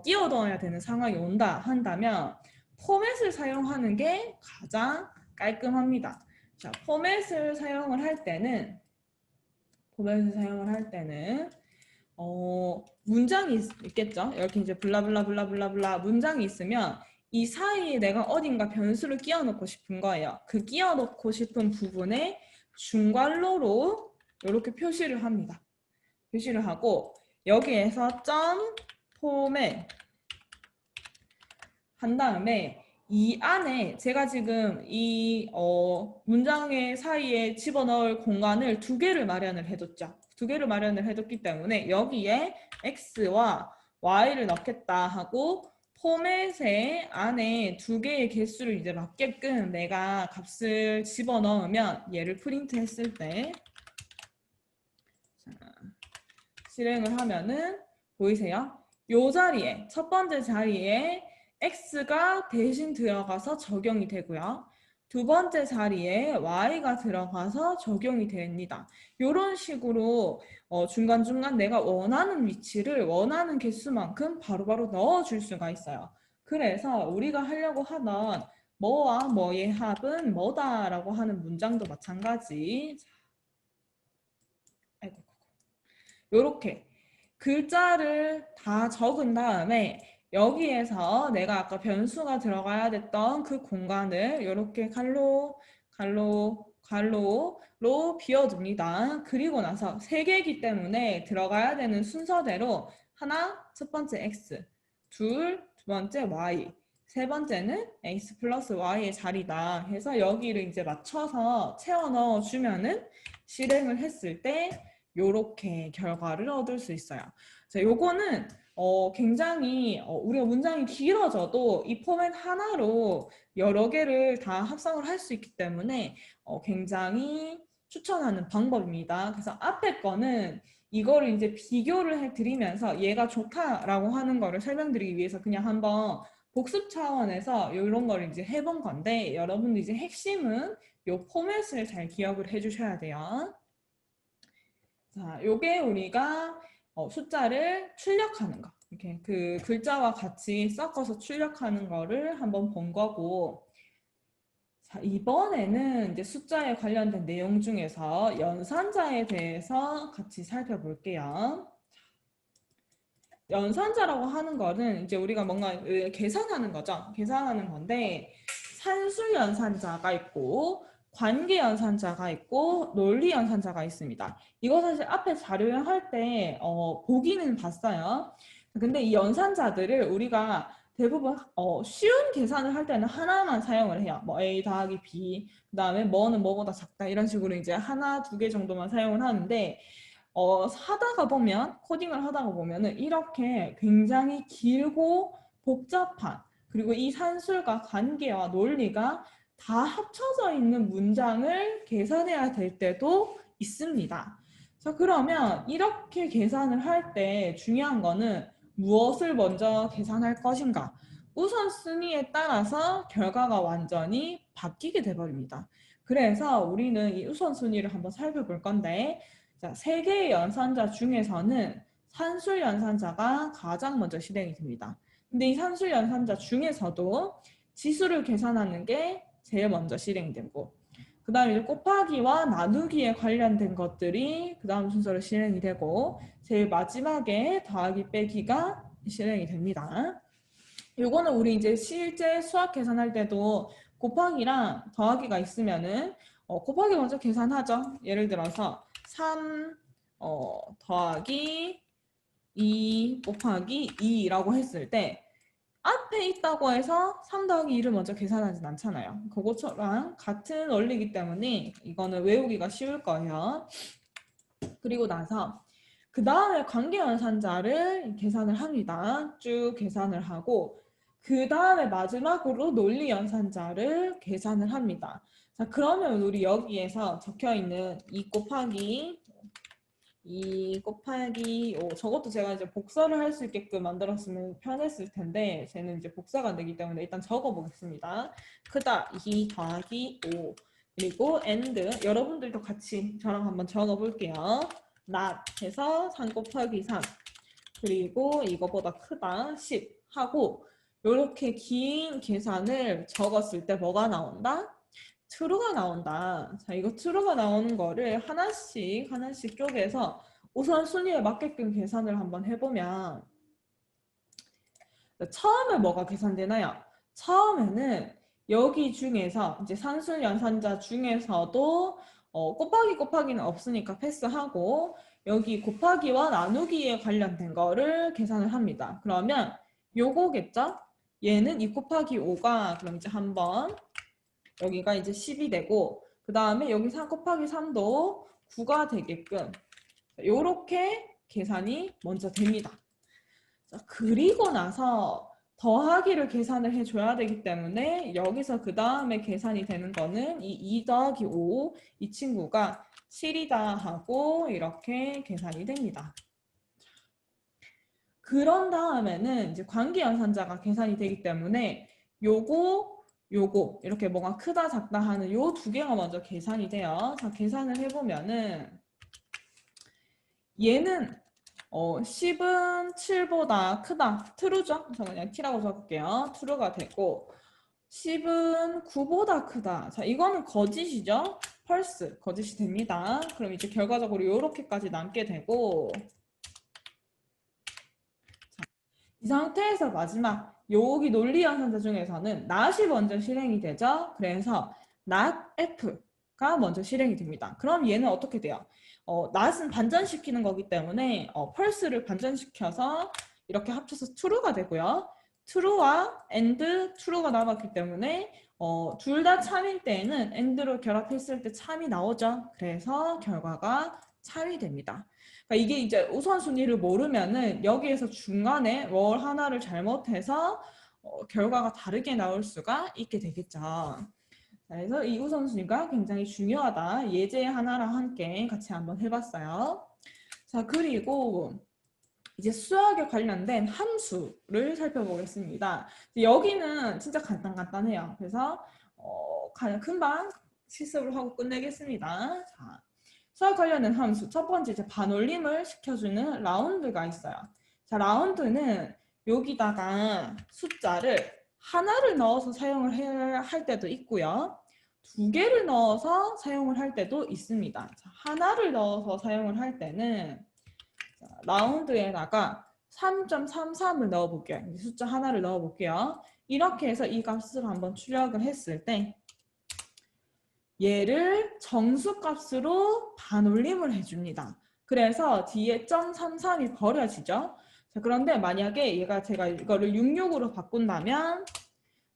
끼워 넣어야 되는 상황이 온다 한다면 포맷을 사용하는 게 가장 깔끔합니다. 자, 포맷을 사용을 할 때는 문장이 있겠죠. 이렇게 이제 블라블라 블라블라블라 문장이 있으면 이 사이에 내가 어딘가 변수를 끼워 넣고 싶은 거예요. 그 끼워 넣고 싶은 부분에 중괄호로 이렇게 표시를 합니다. 표시를 하고 여기에서 점 포맷 한 다음에 이 안에 제가 지금 이 문장의 사이에 집어넣을 공간을 두 개를 마련을 해뒀죠. 두 개를 마련을 해뒀기 때문에 여기에 x와 y를 넣겠다 하고 포맷의 안에 두 개의 개수를 이제 맞게끔 내가 값을 집어넣으면 얘를 프린트 했을 때 실행을 하면은 보이세요? 요 자리에 첫 번째 자리에 x가 대신 들어가서 적용이 되고요. 두 번째 자리에 y가 들어가서 적용이 됩니다. 이런 식으로 중간중간 내가 원하는 위치를 원하는 개수만큼 바로바로 넣어줄 수가 있어요. 그래서 우리가 하려고 하던 뭐와 뭐의 합은 뭐다라고 하는 문장도 마찬가지. 아이고. 요렇게 글자를 다 적은 다음에 여기에서 내가 아까 변수가 들어가야 됐던 그 공간을 이렇게 갈로로 비워둡니다. 그리고 나서 세 개이기 때문에 들어가야 되는 순서대로 하나, 첫 번째 x, 둘, 두 번째 y, 세 번째는 x 플러스 y의 자리다 해서 여기를 이제 맞춰서 채워 넣어주면은 실행을 했을 때 요렇게 결과를 얻을 수 있어요. 자, 요거는 굉장히 우리가 문장이 길어져도 이 포맷 하나로 여러 개를 다 합성을 할 수 있기 때문에 굉장히 추천하는 방법입니다. 그래서 앞에 거는 이거를 이제 비교를 해드리면서 얘가 좋다라고 하는 거를 설명드리기 위해서 그냥 한번 복습 차원에서 이런 걸 이제 해본 건데 여러분들 이제 핵심은 요 포맷을 잘 기억을 해주셔야 돼요. 자, 요게 우리가 숫자를 출력하는 거. 이렇게 그 글자와 같이 섞어서 출력하는 거를 한번 본 거고. 자, 이번에는 이제 숫자에 관련된 내용 중에서 연산자에 대해서 같이 살펴볼게요. 연산자라고 하는 거는 이제 우리가 뭔가 계산하는 거죠. 계산하는 건데 산술 연산자가 있고 관계 연산자가 있고 논리 연산자가 있습니다. 이거 사실 앞에 자료를 할 때 보기는 봤어요. 근데 이 연산자들을 우리가 대부분 쉬운 계산을 할 때는 하나만 사용을 해요. 뭐 A 더하기 B, 그 다음에 뭐는 뭐보다 작다 이런 식으로 이제 하나, 두 개 정도만 사용을 하는데 하다가 보면 코딩을 하다가 보면은 이렇게 굉장히 길고 복잡한 그리고 이 산술과 관계와 논리가 다 합쳐져 있는 문장을 계산해야 될 때도 있습니다. 자, 그러면 이렇게 계산을 할 때 중요한 거는 무엇을 먼저 계산할 것인가? 우선순위에 따라서 결과가 완전히 바뀌게 돼버립니다. 그래서 우리는 이 우선순위를 한번 살펴볼 건데 자, 세 개의 연산자 중에서는 산술 연산자가 가장 먼저 실행이 됩니다. 근데 이 산술 연산자 중에서도 지수를 계산하는 게 제일 먼저 실행이 되고 그 다음에 곱하기와 나누기에 관련된 것들이 그 다음 순서로 실행이 되고 제일 마지막에 더하기 빼기가 실행이 됩니다. 요거는 우리 이제 실제 수학 계산할 때도 곱하기랑 더하기가 있으면은 곱하기 먼저 계산하죠. 예를 들어서 3 더하기 2 곱하기 2라고 했을 때 앞에 있다고 해서 3 더하기 2를 먼저 계산하진 않잖아요. 그것처럼 같은 원리이기 때문에 이거는 외우기가 쉬울 거예요. 그리고 나서 그 다음에 관계연산자를 계산을 합니다. 쭉 계산을 하고 그 다음에 마지막으로 논리연산자를 계산을 합니다. 자, 그러면 우리 여기에서 적혀있는 2 곱하기 5 저것도 제가 이제 복사를 할 수 있게끔 만들었으면 편했을 텐데 쟤는 이제 복사가 안 되기 때문에 일단 적어 보겠습니다. 크다 2 더하기 5 그리고 and 여러분들도 같이 저랑 한번 적어 볼게요. not 해서 3 곱하기 3 그리고 이거보다 크다 10 하고 이렇게 긴 계산을 적었을 때 뭐가 나온다? true가 나온다. 자, 이거 true가 나오는 거를 하나씩 쪼개서 우선순위에 맞게끔 계산을 한번 해보면 처음에 뭐가 계산되나요? 처음에는 여기 중에서 이제 산술 연산자 중에서도 곱하기는 없으니까 패스하고 여기 곱하기와 나누기에 관련된 거를 계산을 합니다. 그러면 요거겠죠? 얘는 2 곱하기 5가 그럼 이제 한번 여기가 이제 10이 되고 그 다음에 여기 4 곱하기 3도 9가 되게끔 요렇게 계산이 먼저 됩니다. 자, 그리고 나서 더하기를 계산을 해줘야 되기 때문에 여기서 그 다음에 계산이 되는 거는 이 2 더하기 5, 이 친구가 7이다 하고 이렇게 계산이 됩니다. 그런 다음에는 이제 관계연산자가 계산이 되기 때문에 요거 이렇게 뭐가 크다 작다 하는 요 두 개가 먼저 계산이 돼요. 자, 계산을 해보면은 얘는 10은 7보다 크다. true죠? 저 그냥 t라고 적을게요. true가 되고 10은 9보다 크다. 자, 이거는 거짓이죠? false, 거짓이 됩니다. 그럼 이제 결과적으로 이렇게까지 남게 되고 자, 이 상태에서 마지막 여기 논리 연산자 중에서는 not이 먼저 실행이 되죠? 그래서 not f가 먼저 실행이 됩니다. 그럼 얘는 어떻게 돼요? not은 반전시키는 거기 때문에 false를 반전시켜서 이렇게 합쳐서 true가 되고요. true와 and true가 남았기 때문에 둘 다 참일 때에는 and로 결합했을 때 참이 나오죠. 그래서 결과가 참이 됩니다. 그러니까 이게 이제 우선순위를 모르면은 여기에서 중간에 뭘 하나를 잘못해서 결과가 다르게 나올 수가 있게 되겠죠. 그래서 이 우선순위가 굉장히 중요하다. 예제 하나랑 함께 같이 한번 해봤어요. 자, 그리고 이제 수학에 관련된 함수를 살펴보겠습니다. 여기는 진짜 간단해요. 그래서 금방 실습을 하고 끝내겠습니다. 자, 수학 관련된 함수 첫 번째 이제 반올림을 시켜주는 라운드가 있어요. 자, 라운드는 여기다가 숫자를 하나를 넣어서 사용을 할 때도 있고요. 두 개를 넣어서 사용을 할 때도 있습니다. 자, 하나를 넣어서 사용을 할 때는 자, 라운드에다가 3.33을 넣어볼게요. 숫자 하나를 넣어볼게요. 이렇게 해서 이 값을 한번 출력을 했을 때 얘를 정수값으로 반올림을 해줍니다. 그래서 뒤에 0.33이 버려지죠. 자, 그런데 만약에 제가 이거를 66으로 바꾼다면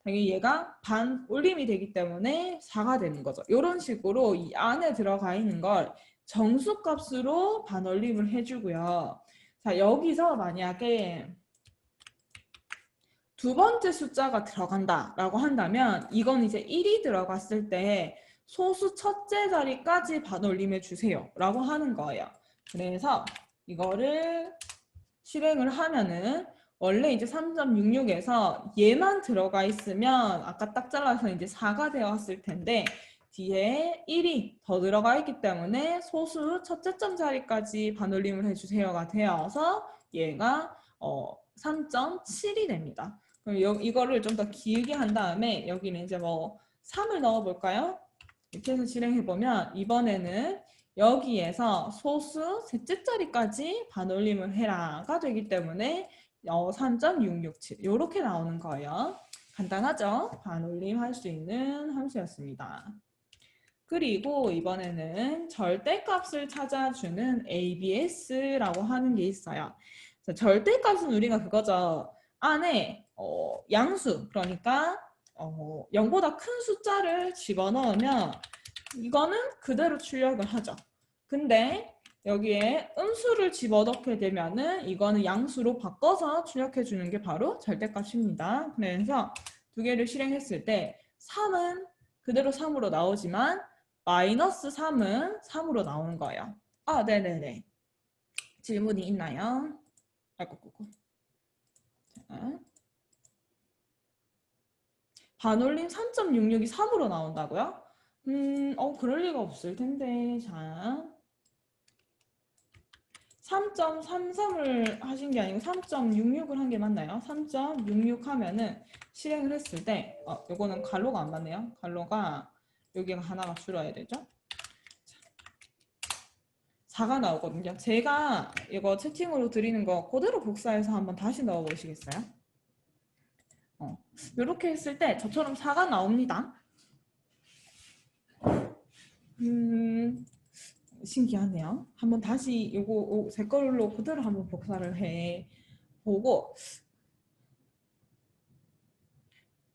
당연히 얘가 반올림이 되기 때문에 4가 되는 거죠. 이런 식으로 이 안에 들어가 있는 걸 정수값으로 반올림을 해주고요. 자, 여기서 만약에 두 번째 숫자가 들어간다라고 한다면 이건 이제 1이 들어갔을 때 소수 첫째 자리까지 반올림해 주세요 라고 하는 거예요. 그래서 이거를 실행을 하면은 원래 이제 3.66에서 얘만 들어가 있으면 아까 딱 잘라서 이제 4가 되었을 텐데 뒤에 1이 더 들어가 있기 때문에 소수 첫째 점 자리까지 반올림을 해주세요가 되어서 얘가 3.7이 됩니다. 그럼 이거를 좀 더 길게 한 다음에 여기는 이제 뭐 3을 넣어볼까요? 이렇게 해서 실행해보면 이번에는 여기에서 소수 셋째 자리까지 반올림을 해라가 되기 때문에 3.667 이렇게 나오는 거예요. 간단하죠? 반올림 할 수 있는 함수였습니다. 그리고 이번에는 절대값을 찾아주는 ABS라고 하는 게 있어요. 절대값은 우리가 그거죠. 안에 양수, 그러니까 0보다 큰 숫자를 집어넣으면 이거는 그대로 출력을 하죠. 근데 여기에 음수를 집어넣게 되면은 이거는 양수로 바꿔서 출력해 주는 게 바로 절대값입니다. 그래서 두 개를 실행했을 때 3은 그대로 3으로 나오지만 마이너스 3은 3으로 나오는 거예요. 아, 네네네. 질문이 있나요? 아이고. 자. 반올림 3.66이 3으로 나온다고요? 그럴 리가 없을 텐데. 자. 3.33을 하신 게 아니고 3.66을 한 게 맞나요? 3.66 하면은 실행을 했을 때, 요거는 괄호가 안 맞네요. 괄호가 여기가 하나가 줄어야 되죠? 4가 나오거든요. 제가 이거 채팅으로 드리는 거 그대로 복사해서 한번 다시 넣어 보시겠어요? 이렇게 했을 때 저처럼 4가 나옵니다. 신기하네요. 한번 다시 요거 제 걸로 그대로 한번 복사를 해 보고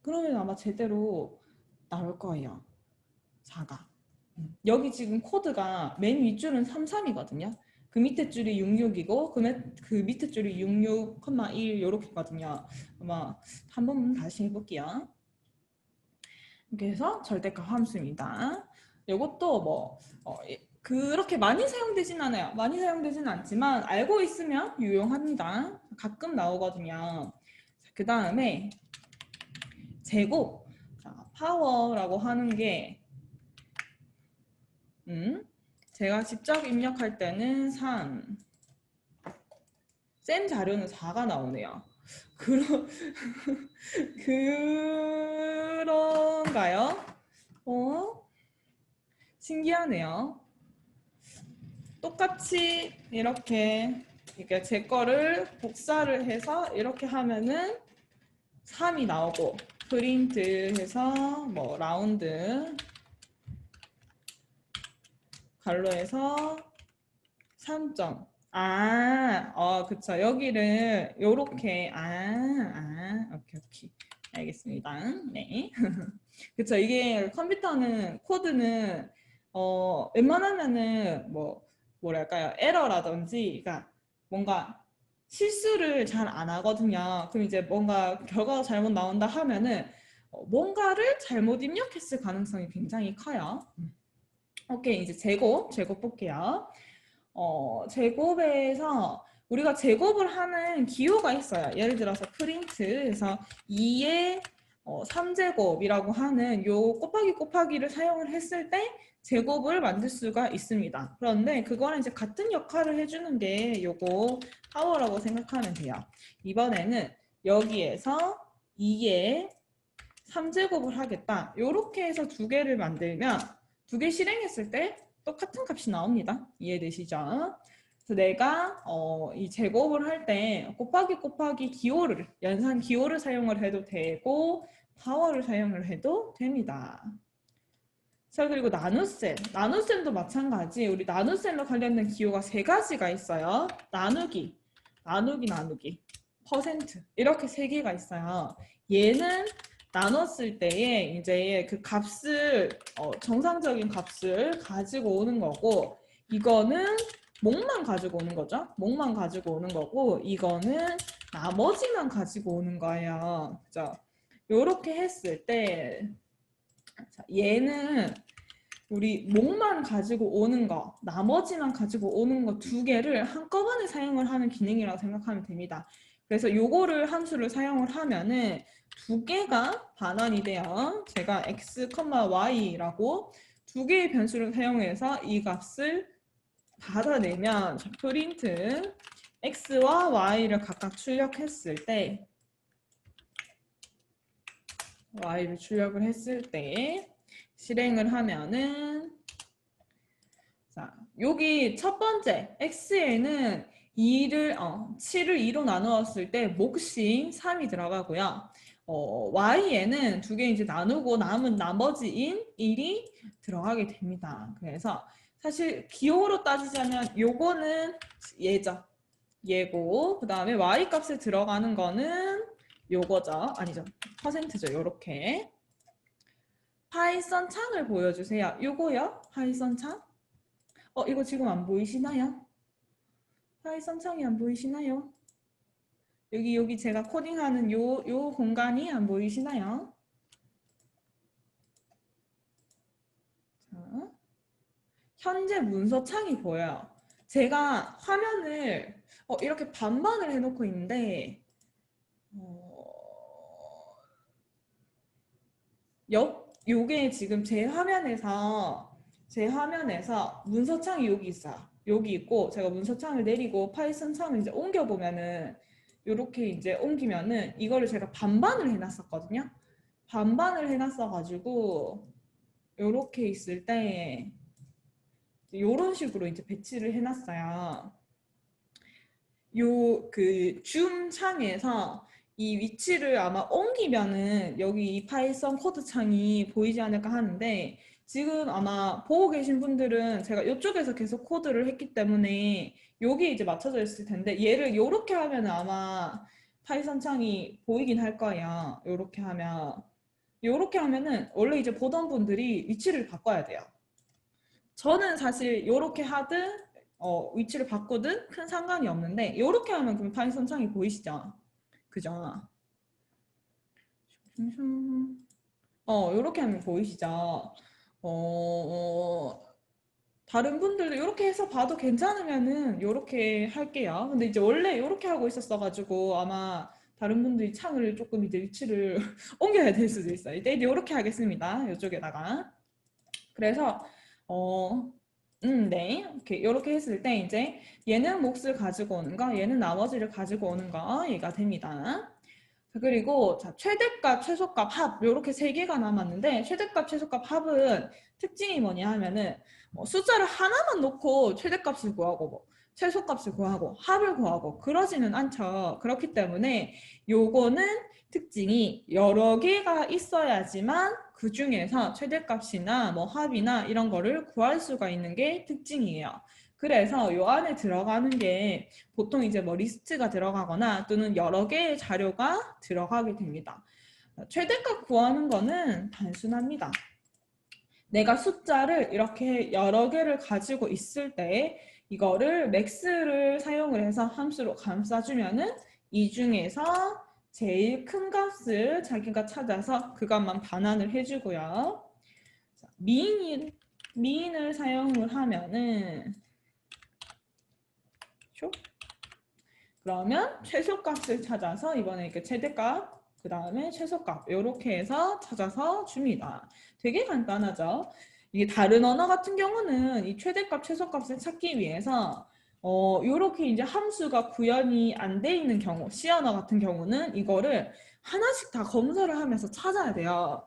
그러면 아마 제대로 나올 거예요. 4가. 여기 지금 코드가 맨 윗줄은 33이거든요. 그 밑에 줄이 66이고 그 밑에 줄이 66,1 이렇게거든요. 아마 한 번 다시 해볼게요. 이렇게 해서 절대값 함수입니다. 이것도 뭐 그렇게 많이 사용되진 않아요. 많이 사용되진 않지만 알고 있으면 유용합니다. 가끔 나오거든요. 그 다음에 제곱, 파워라고 하는 게 제가 직접 입력할 때는 3, 쌤 자료는 4가 나오네요. 그런가요? 신기하네요. 똑같이 이렇게 제 거를 복사를 해서 이렇게 하면은 3이 나오고 프린트 해서 뭐 라운드 갈로에서 3점. 그쵸. 여기를 요렇게 오케이. 알겠습니다. 네. 그쵸. 이게 컴퓨터는 코드는 웬만하면은 뭐랄까요? 에러라든지 그러니까 뭔가 실수를 잘 안 하거든요. 그럼 이제 뭔가 결과가 잘못 나온다 하면은 뭔가를 잘못 입력했을 가능성이 굉장히 커요. 오케이, 이제 제곱 볼게요. 제곱에서 우리가 제곱을 하는 기호가 있어요. 예를 들어서 프린트에서 2의 3제곱이라고 하는 요 곱하기를 사용을 했을 때 제곱을 만들 수가 있습니다. 그런데 그거는 이제 같은 역할을 해주는 게 요거 파워라고 생각하면 돼요. 이번에는 여기에서 2의 3제곱을 하겠다. 요렇게 해서 두 개를 만들면 두 개 실행했을 때 똑같은 값이 나옵니다. 이해되시죠? 그래서 내가 이 제곱을 할 때 곱하기 기호를 연산 기호를 사용을 해도 되고 파워를 사용을 해도 됩니다. 자, 그리고 나눗셈도 마찬가지. 우리 나눗셈과 관련된 기호가 세 가지가 있어요. 나누기, 퍼센트 이렇게 세 개가 있어요. 얘는 나눴을 때에 이제 그 값을 정상적인 값을 가지고 오는 거고 이거는 몽만 가지고 오는 거죠. 몽만 가지고 오는 거고 이거는 나머지만 가지고 오는 거예요. 그죠? 요렇게 했을 때 얘는 우리 몽만 가지고 오는 거, 나머지만 가지고 오는 거 두 개를 한꺼번에 사용을 하는 기능이라고 생각하면 됩니다. 그래서 요거를 함수를 사용을 하면은 두 개가 반환이 돼요. 제가 x, y라고 두 개의 변수를 사용해서 이 값을 받아내면 프린트 x와 y를 각각 출력했을 때 y를 출력을 했을 때 실행을 하면은 자, 여기 첫 번째 x에는 7을 2로 나누었을 때 몫인 3이 들어가고요. y에는 두 개 이제 나누고 남은 나머지인 1이 들어가게 됩니다. 그래서 사실 기호로 따지자면 요거는 얘고 그 다음에 y 값에 들어가는 거는 요거죠. 아니죠. 퍼센트죠. 요렇게. 파이썬 창을 보여주세요. 요거요? 파이썬 창? 이거 지금 안 보이시나요? 파이썬 창이 안 보이시나요? 여기 제가 코딩하는 요 공간이 안 보이시나요? 자, 현재 문서 창이 보여요. 제가 화면을 이렇게 반반을 해놓고 있는데 요게 지금 제 화면에서 문서창이 여기 있어요. 여기 있고 제가 문서창을 내리고 파이썬 창을 이제 옮겨보면은 이렇게 이제 옮기면은 이거를 제가 반반을 해놨었거든요. 반반을 해놨어가지고 이렇게 있을 때 이런 식으로 이제 배치를 해놨어요. 요 그 줌 창에서 이 위치를 아마 옮기면은 여기 이 파이썬 코드 창이 보이지 않을까 하는데 지금 아마 보고 계신 분들은 제가 이쪽에서 계속 코드를 했기 때문에 여기 이제 맞춰져 있을 텐데 얘를 이렇게 하면 아마 파이썬 창이 보이긴 할 거예요. 이렇게 하면은 원래 이제 보던 분들이 위치를 바꿔야 돼요. 저는 사실 이렇게 하든 위치를 바꾸든 큰 상관이 없는데 이렇게 하면 그럼 파이썬 창이 보이시죠? 그죠? 이렇게 하면 보이시죠? 다른 분들도 이렇게 해서 봐도 괜찮으면은 이렇게 할게요. 근데 이제 원래 이렇게 하고 있었어가지고 아마 다른 분들이 창을 조금 이제 위치를 옮겨야 될 수도 있어요. 이제 이렇게 하겠습니다. 이쪽에다가. 그래서 네. 이렇게 했을 때 이제 얘는 몫을 가지고 오는 거, 얘는 나머지를 가지고 오는 거 얘가 됩니다. 자, 그리고 자, 최대값, 최소값, 합 이렇게 세 개가 남았는데 최대값, 최소값, 합은 특징이 뭐냐 하면은 숫자를 하나만 놓고 최대값을 구하고 최소값을 구하고 합을 구하고 그러지는 않죠. 그렇기 때문에 요거는 특징이 여러 개가 있어야지만 그 중에서 최대값이나 뭐 합이나 이런 거를 구할 수가 있는 게 특징이에요. 그래서 요 안에 들어가는 게 보통 이제 뭐 리스트가 들어가거나 또는 여러 개의 자료가 들어가게 됩니다. 최대값 구하는 거는 단순합니다. 내가 숫자를 이렇게 여러 개를 가지고 있을 때 이거를 max를 사용을 해서 함수로 감싸주면은 이 중에서 제일 큰 값을 자기가 찾아서 그것만 반환을 해주고요. 미인을 사용을 하면은 그러면 최소값을 찾아서 이번에 이렇게 최대값 그 다음에 최소값 이렇게 해서 찾아서 줍니다. 되게 간단하죠. 이게 다른 언어 같은 경우는 이 최대값, 최소값을 찾기 위해서 이렇게 이제 함수가 구현이 안 돼 있는 경우, C 언어 같은 경우는 이거를 하나씩 다 검사를 하면서 찾아야 돼요.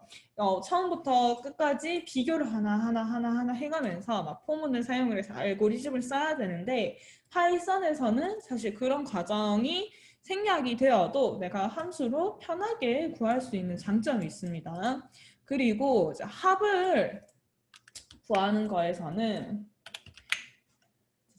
처음부터 끝까지 비교를 하나 해가면서 막 포문을 사용을 해서 알고리즘을 써야 되는데 파이썬에서는 사실 그런 과정이 생략이 되어도 내가 함수로 편하게 구할 수 있는 장점이 있습니다. 그리고 합을 구하는 거에서는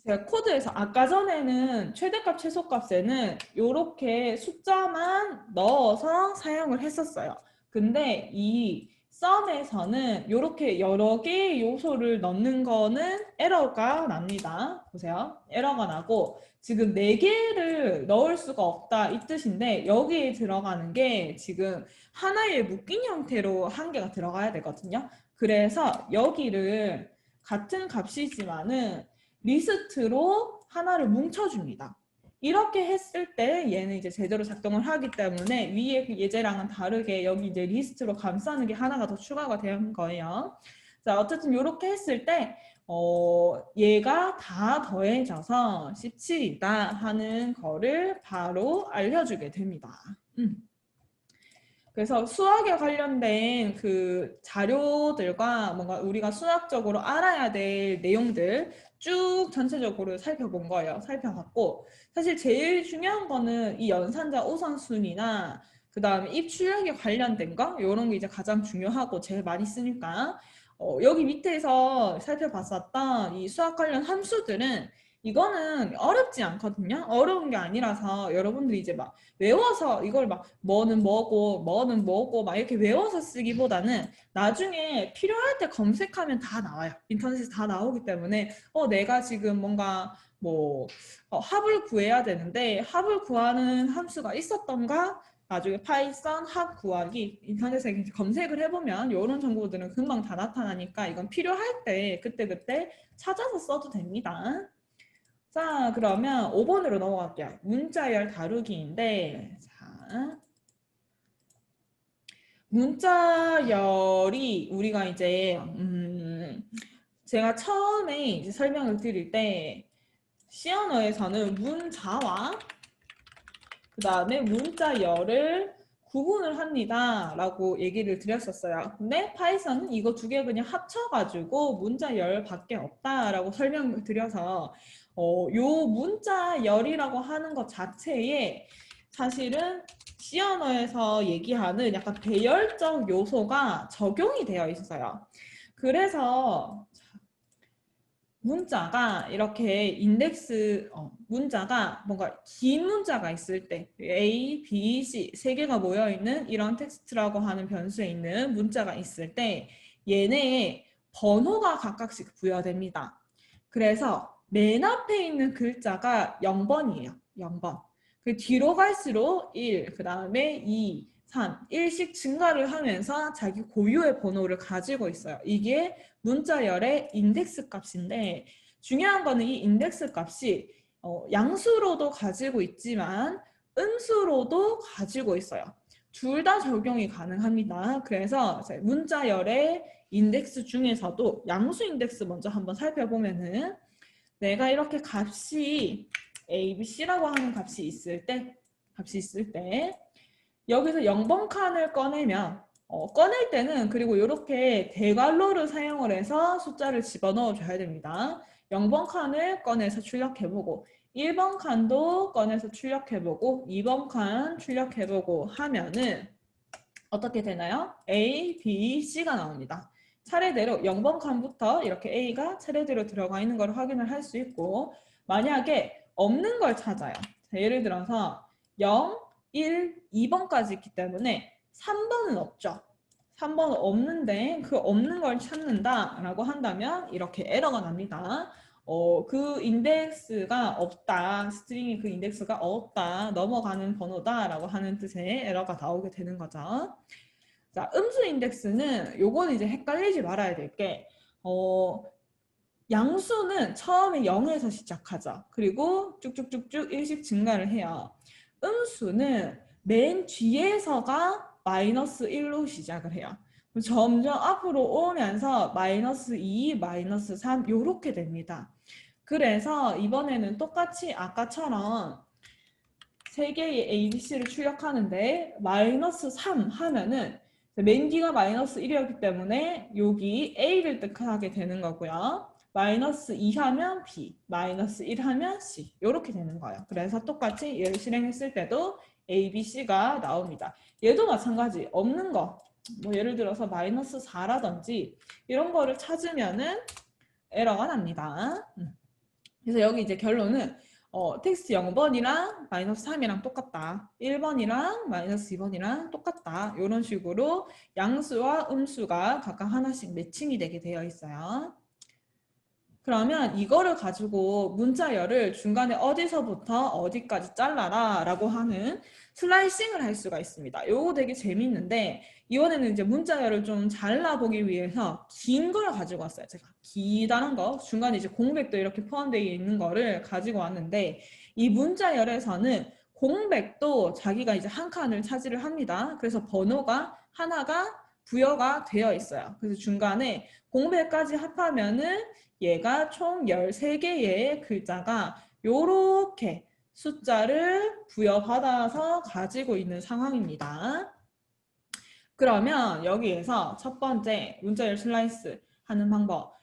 제가 코드에서 아까 전에는 최대값, 최소값에는 이렇게 숫자만 넣어서 사용을 했었어요. 근데 이 썸에서는 이렇게 여러 개의 요소를 넣는 거는 에러가 납니다. 보세요. 에러가 나고 지금 4개를 넣을 수가 없다 이 뜻인데 여기에 들어가는 게 지금 하나의 묶인 형태로 한 개가 들어가야 되거든요. 그래서 여기를 같은 값이지만은 리스트로 하나를 뭉쳐줍니다. 이렇게 했을 때 얘는 이제 제대로 작동을 하기 때문에 위에 그 예제랑은 다르게 여기 이제 리스트로 감싸는 게 하나가 더 추가가 된 거예요. 자, 어쨌든 이렇게 했을 때 얘가 다 더해져서 17이다 하는 거를 바로 알려주게 됩니다. 그래서 수학에 관련된 그 자료들과 뭔가 우리가 수학적으로 알아야 될 내용들 쭉 전체적으로 살펴본 거예요. 살펴봤고 사실 제일 중요한 거는 이 연산자 우선순위나 그 다음에 입출력에 관련된 거 이런 게 이제 가장 중요하고 제일 많이 쓰니까 여기 밑에서 살펴봤었던 이 수학 관련 함수들은 이거는 어렵지 않거든요. 어려운 게 아니라서 여러분들이 이제 막 외워서 이걸 막 뭐는 뭐고 막 이렇게 외워서 쓰기보다는 나중에 필요할 때 검색하면 다 나와요. 인터넷에서 다 나오기 때문에 내가 지금 뭔가 뭐 합을 구해야 되는데 합을 구하는 함수가 있었던가 나중에 파이썬 합 구하기 인터넷에 검색을 해보면 이런 정보들은 금방 다 나타나니까 이건 필요할 때 그때그때 찾아서 써도 됩니다. 자, 그러면 5번으로 넘어갈게요. 문자열 다루기인데, 자, 문자열이 우리가 이제, 제가 처음에 이제 설명을 드릴 때, C 언어에서는 문자와 그 다음에 문자열을 구분을 합니다. 라고 얘기를 드렸었어요. 근데 파이썬은 이거 두 개 그냥 합쳐가지고 문자열밖에 없다라고 설명을 드려서 요 문자열이라고 하는 것 자체에 사실은 C 언어에서 얘기하는 약간 배열적 요소가 적용이 되어 있어요. 그래서 문자가 이렇게 인덱스, 문자가 뭔가 긴 문자가 있을 때 A, B, C 세 개가 모여있는 이런 텍스트라고 하는 변수에 있는 문자가 있을 때 얘네에 번호가 각각씩 부여됩니다. 그래서 맨 앞에 있는 글자가 0번이에요. 0번. 그 뒤로 갈수록 1, 그 다음에 2, 3, 1씩 증가를 하면서 자기 고유의 번호를 가지고 있어요. 이게 문자열의 인덱스 값인데 중요한 거는 이 인덱스 값이 양수로도 가지고 있지만 음수로도 가지고 있어요. 둘 다 적용이 가능합니다. 그래서 문자열의 인덱스 중에서도 양수 인덱스 먼저 한번 살펴보면은 내가 이렇게 값이 A, B, C라고 하는 값이 있을 때 여기서 0번 칸을 꺼내면 꺼낼 때는 그리고 이렇게 대괄호를 사용을 해서 숫자를 집어넣어 줘야 됩니다. 0번 칸을 꺼내서 출력해보고 1번 칸도 꺼내서 출력해보고 2번 칸 출력해보고 하면은 어떻게 되나요? A, B, C가 나옵니다. 차례대로 0번 칸부터 이렇게 A가 차례대로 들어가 있는 걸 확인을 할 수 있고 만약에 없는 걸 찾아요. 자, 예를 들어서 0, 1, 2번까지 있기 때문에 3번은 없죠. 3번은 없는데 그 없는 걸 찾는다 라고 한다면 이렇게 에러가 납니다. 그 인덱스가 없다. 스트링이 그 인덱스가 없다. 넘어가는 번호다 라고 하는 뜻의 에러가 나오게 되는 거죠. 자, 음수 인덱스는 요거는 이제 헷갈리지 말아야 될 게 양수는 처음에 0에서 시작하죠. 그리고 쭉쭉쭉쭉 1씩 증가를 해요. 음수는 맨 뒤에서가 마이너스 1로 시작을 해요. 점점 앞으로 오면서 마이너스 2, 마이너스 3 요렇게 됩니다. 그래서 이번에는 똑같이 아까처럼 세 개의 ABC를 출력하는데 마이너스 3 하면은 맨 뒤가 마이너스 1이었기 때문에 여기 A를 뜻하게 되는 거고요. 마이너스 2 하면 B, 마이너스 1 하면 C 이렇게 되는 거예요. 그래서 똑같이 얘를 실행했을 때도 A, B, C가 나옵니다. 얘도 마찬가지 없는 거, 뭐 예를 들어서 마이너스 4라든지 이런 거를 찾으면은 에러가 납니다. 그래서 여기 이제 결론은 텍스트 0번이랑 마이너스 3이랑 똑같다. 1번이랑 마이너스 2번이랑 똑같다. 이런 식으로 양수와 음수가 각각 하나씩 매칭이 되게 되어 있어요. 그러면 이거를 가지고 문자열을 중간에 어디서부터 어디까지 잘라라 라고 하는 슬라이싱을 할 수가 있습니다. 요거 되게 재밌는데 이번에는 이제 문자열을 좀 잘라보기 위해서 긴 걸 가지고 왔어요. 제가 기다란 거 중간에 이제 공백도 이렇게 포함되어 있는 거를 가지고 왔는데 이 문자열에서는 공백도 자기가 이제 한 칸을 차지를 합니다. 그래서 번호가 하나가 부여가 되어 있어요. 그래서 중간에 공백까지 합하면은 얘가 총 13개의 글자가 요렇게 숫자를 부여받아서 가지고 있는 상황입니다. 그러면 여기에서 첫 번째 문자열 슬라이스 하는 방법.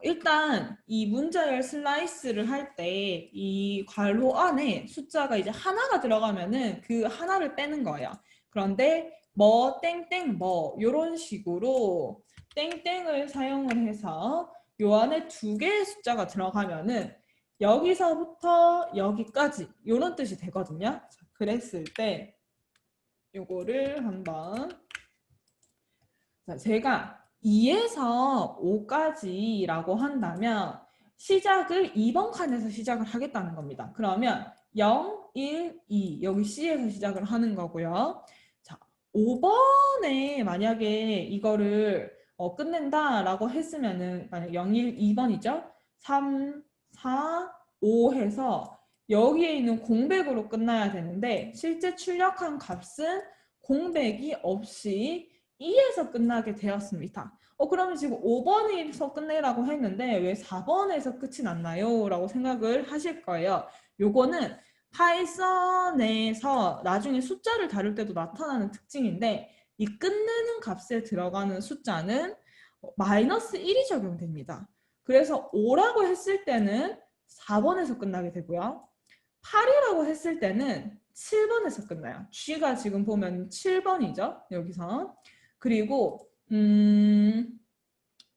일단 이 문자열 슬라이스를 할 때 이 괄호 안에 숫자가 이제 하나가 들어가면은 그 하나를 빼는 거예요. 그런데 뭐 땡땡 뭐 이런 식으로 땡땡을 사용을 해서 요 안에 두 개의 숫자가 들어가면은 여기서부터 여기까지 이런 뜻이 되거든요. 자, 그랬을 때 요거를 한번 자, 제가 2에서 5까지라고 한다면 시작을 2번 칸에서 시작을 하겠다는 겁니다. 그러면 0, 1, 2 여기 C에서 시작을 하는 거고요. 자, 5번에 만약에 이거를 끝낸다라고 했으면은 만약 0, 1, 2번이죠. 3, 4, 5 해서 여기에 있는 공백으로 끝나야 되는데 실제 출력한 값은 공백이 없이 2에서 끝나게 되었습니다. 그러면 지금 5번에서 끝내라고 했는데 왜 4번에서 끝이 났나요? 라고 생각을 하실 거예요. 요거는 파이썬에서 나중에 숫자를 다룰 때도 나타나는 특징인데 이 끝내는 값에 들어가는 숫자는 마이너스 1이 적용됩니다. 그래서 5라고 했을 때는 4번에서 끝나게 되고요. 8이라고 했을 때는 7번에서 끝나요. G가 지금 보면 7번이죠. 여기서. 그리고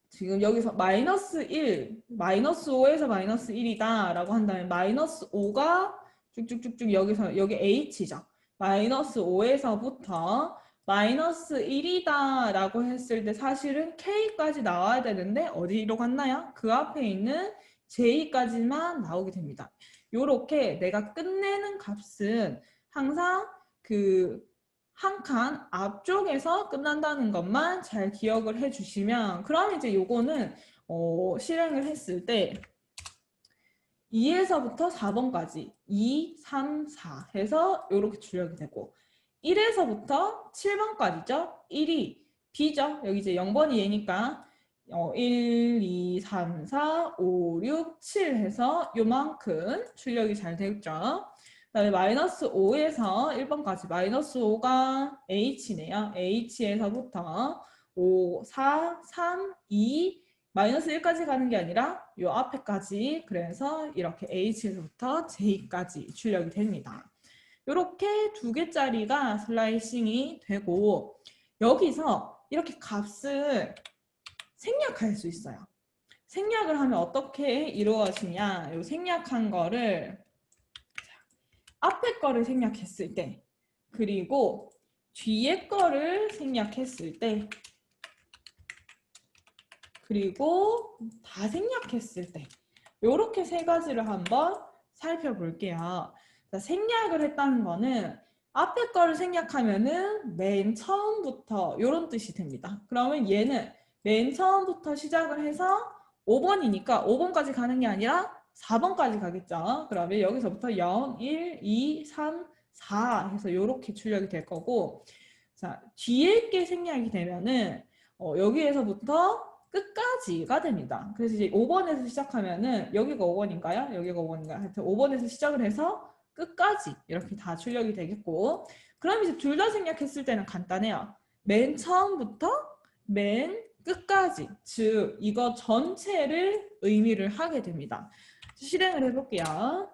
지금 여기서 마이너스 1, 마이너스 5에서 마이너스 1이다 라고 한다면 마이너스 5가 쭉쭉쭉쭉 여기서 여기 H죠. 마이너스 5에서부터 마이너스 1이다 라고 했을 때 사실은 K까지 나와야 되는데 어디로 갔나요? 그 앞에 있는 J까지만 나오게 됩니다. 요렇게 내가 끝내는 값은 항상 그 한 칸 앞쪽에서 끝난다는 것만 잘 기억을 해주시면 그럼 이제 요거는 실행을 했을 때 2에서부터 4번까지 2, 3, 4 해서 이렇게 출력이 되고 1에서부터 7번까지죠. 1이 B죠. 여기 이제 0번이 얘니까 1, 2, 3, 4, 5, 6, 7 해서 요만큼 출력이 잘 되겠죠. 그다음에 마이너스 5에서 1번까지 마이너스 5가 H네요. H에서부터 5, 4, 3, 2 마이너스 1까지 가는 게 아니라 요 앞에까지 그래서 이렇게 H에서부터 J까지 출력이 됩니다. 이렇게 두 개짜리가 슬라이싱이 되고 여기서 이렇게 값을 생략할 수 있어요. 생략을 하면 어떻게 이루어지냐? 요 생략한 거를 앞에 거를 생략했을 때 그리고 뒤에 거를 생략했을 때 그리고 다 생략했을 때 이렇게 세 가지를 한번 살펴볼게요. 자, 생략을 했다는 거는 앞에 거를 생략하면은 맨 처음부터 이런 뜻이 됩니다. 그러면 얘는 맨 처음부터 시작을 해서 5번이니까 5번까지 가는 게 아니라 4번까지 가겠죠. 그러면 여기서부터 0, 1, 2, 3, 4 해서 이렇게 출력이 될 거고 자 뒤에 게 생략이 되면은 여기에서부터 끝까지가 됩니다. 그래서 이제 5번에서 시작하면은 여기가 5번인가요? 여기가 5번인가요? 하여튼 5번에서 시작을 해서 끝까지 이렇게 다 출력이 되겠고 그럼 이제 둘 다 생략했을 때는 간단해요. 맨 처음부터 맨 끝까지 즉 이거 전체를 의미를 하게 됩니다. 실행을 해볼게요.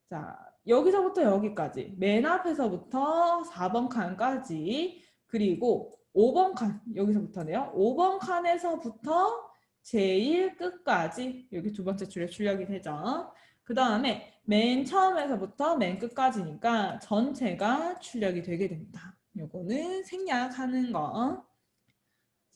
자 여기서부터 여기까지 맨 앞에서부터 4번 칸까지 그리고 5번 칸 여기서부터네요. 5번 칸에서부터 제일 끝까지 여기 두 번째 줄에 출력이 되죠. 그 다음에 맨 처음에서부터 맨 끝까지니까 전체가 출력이 되게 됩니다. 요거는 생략하는 거.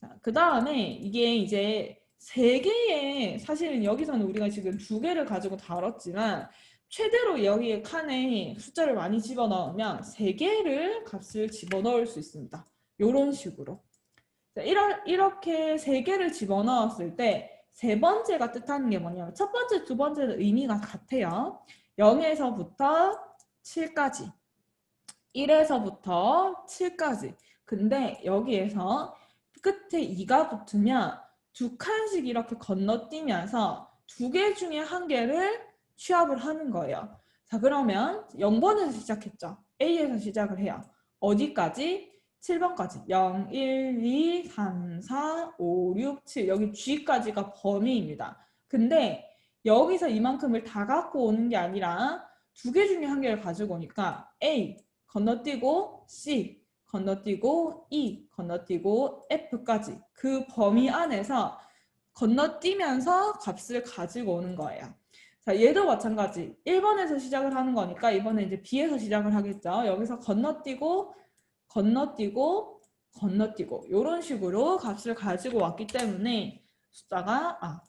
자, 그 다음에 이게 이제 세 개의 사실은 여기서는 우리가 지금 두 개를 가지고 다뤘지만 최대로 여기에 칸에 숫자를 많이 집어넣으면 세 개를 값을 집어넣을 수 있습니다. 이런 식으로. 자, 이렇게 세 개를 집어넣었을 때 세 번째가 뜻하는 게 뭐냐면 첫 번째, 두 번째는 의미가 같아요. 0에서부터 7까지 1에서부터 7까지 근데 여기에서 끝에 2가 붙으면 두 칸씩 이렇게 건너뛰면서 두 개 중에 한 개를 취합을 하는 거예요. 자 그러면 0번에서 시작했죠. A에서 시작을 해요. 어디까지? 7번까지 0, 1, 2, 3, 4, 5, 6, 7 여기 G까지가 범위입니다. 근데 여기서 이만큼을 다 갖고 오는 게 아니라 두 개 중에 한 개를 가지고 오니까 A 건너뛰고 C 건너뛰고 E 건너뛰고 F까지 그 범위 안에서 건너뛰면서 값을 가지고 오는 거예요. 자, 얘도 마찬가지 1번에서 시작을 하는 거니까 이번에 이제 B에서 시작을 하겠죠. 여기서 건너뛰고 건너뛰고 건너뛰고 이런 식으로 값을 가지고 왔기 때문에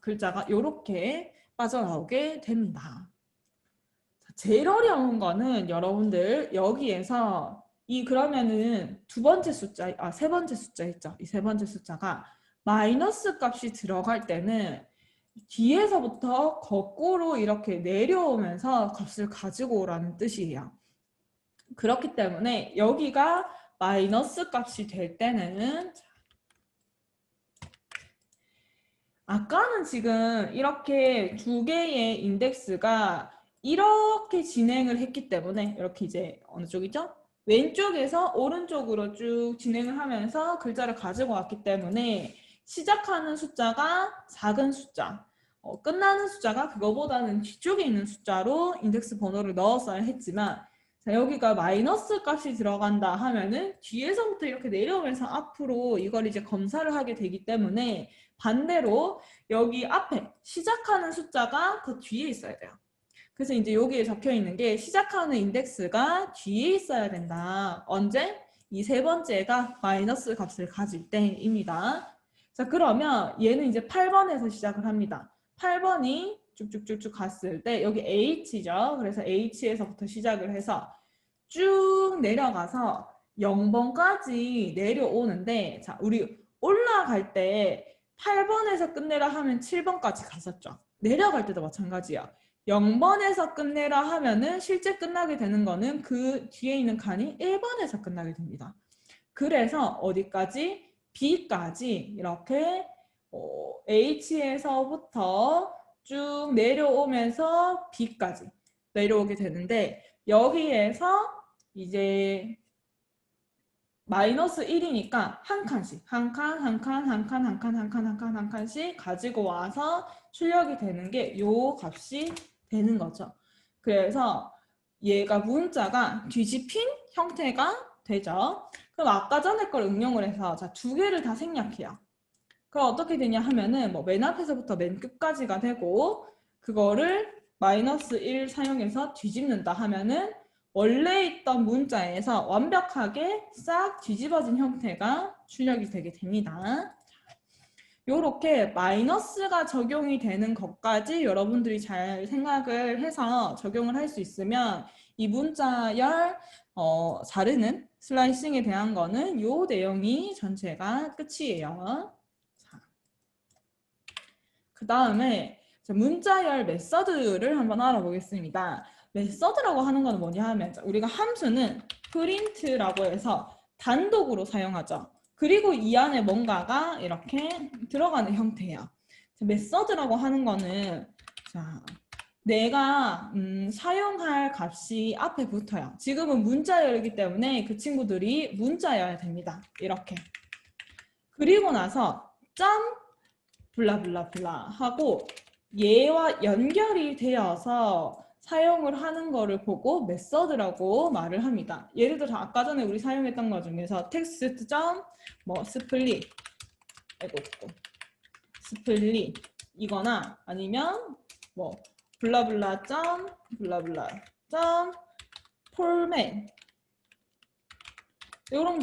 글자가 이렇게 빠져나오게 됩니다. 제일 어려운 거는 여러분들 여기에서 그러면은 세 번째 숫자 있죠. 이 세 번째 숫자가 마이너스 값이 들어갈 때는 뒤에서부터 거꾸로 이렇게 내려오면서 값을 가지고 오라는 뜻이에요. 그렇기 때문에 여기가 마이너스 값이 될 때는 아까는 지금 이렇게 두 개의 인덱스가 이렇게 진행을 했기 때문에 이렇게 이제 어느 쪽이죠? 왼쪽에서 오른쪽으로 쭉 진행을 하면서 글자를 가지고 왔기 때문에 시작하는 숫자가 작은 숫자 끝나는 숫자가 그거보다는 뒤쪽에 있는 숫자로 인덱스 번호를 넣었어야 했지만 자, 여기가 마이너스 값이 들어간다 하면은 뒤에서부터 이렇게 내려오면서 앞으로 이걸 이제 검사를 하게 되기 때문에 반대로 여기 앞에 시작하는 숫자가 더 뒤에 있어야 돼요. 그래서 이제 여기에 적혀 있는 게 시작하는 인덱스가 뒤에 있어야 된다. 언제? 이 세 번째가 마이너스 값을 가질 때입니다. 자, 그러면 얘는 이제 8번에서 시작을 합니다. 8번이 쭉쭉쭉쭉 갔을 때 여기 H죠. 그래서 H에서부터 시작을 해서 쭉 내려가서 0번까지 내려오는데 자, 우리 올라갈 때 8번에서 끝내라 하면 7번까지 갔었죠. 내려갈 때도 마찬가지야. 0번에서 끝내라 하면은 실제 끝나게 되는 거는 그 뒤에 있는 칸이 1번에서 끝나게 됩니다. 그래서 어디까지? B까지 이렇게 H에서부터 쭉 내려오면서 B까지 내려오게 되는데 여기에서 이제 마이너스 1이니까 한 칸씩 한 칸씩 가지고 와서 출력이 되는 게 요 값이 되는 거죠. 그래서 얘가 문자가 뒤집힌 형태가 되죠. 그럼 아까 전에 걸 응용을 해서 자, 두 개를 다 생략해요. 그럼 어떻게 되냐 하면은 뭐 맨 앞에서부터 맨 끝까지가 되고 그거를 마이너스 1 사용해서 뒤집는다 하면은 원래 있던 문자에서 완벽하게 싹 뒤집어진 형태가 출력이 되게 됩니다. 요렇게 마이너스가 적용이 되는 것까지 여러분들이 잘 생각을 해서 적용을 할 수 있으면 이 문자열 자르는 슬라이싱에 대한 거는 요 내용이 전체가 끝이에요. 그 다음에 문자열 메서드를 한번 알아보겠습니다. 메서드라고 하는 건 뭐냐 하면 우리가 함수는 프린트라고 해서 단독으로 사용하죠. 그리고 이 안에 뭔가가 이렇게 들어가는 형태예요. 메서드라고 하는 거는 자, 내가 사용할 값이 앞에 붙어요. 지금은 문자열이기 때문에 그 친구들이 문자여야 됩니다. 이렇게. 그리고 나서 점 블라블라블라 하고 얘와 연결이 되어서 사용을 하는 거를 보고 메서드라고 말을 합니다. 예를 들어 아까 전에 우리 사용했던 것 중에서 텍스트 점 뭐 스플릿 스플릿 이거나 아니면 뭐 블라블라 점 블라블라 점 폴맨 이런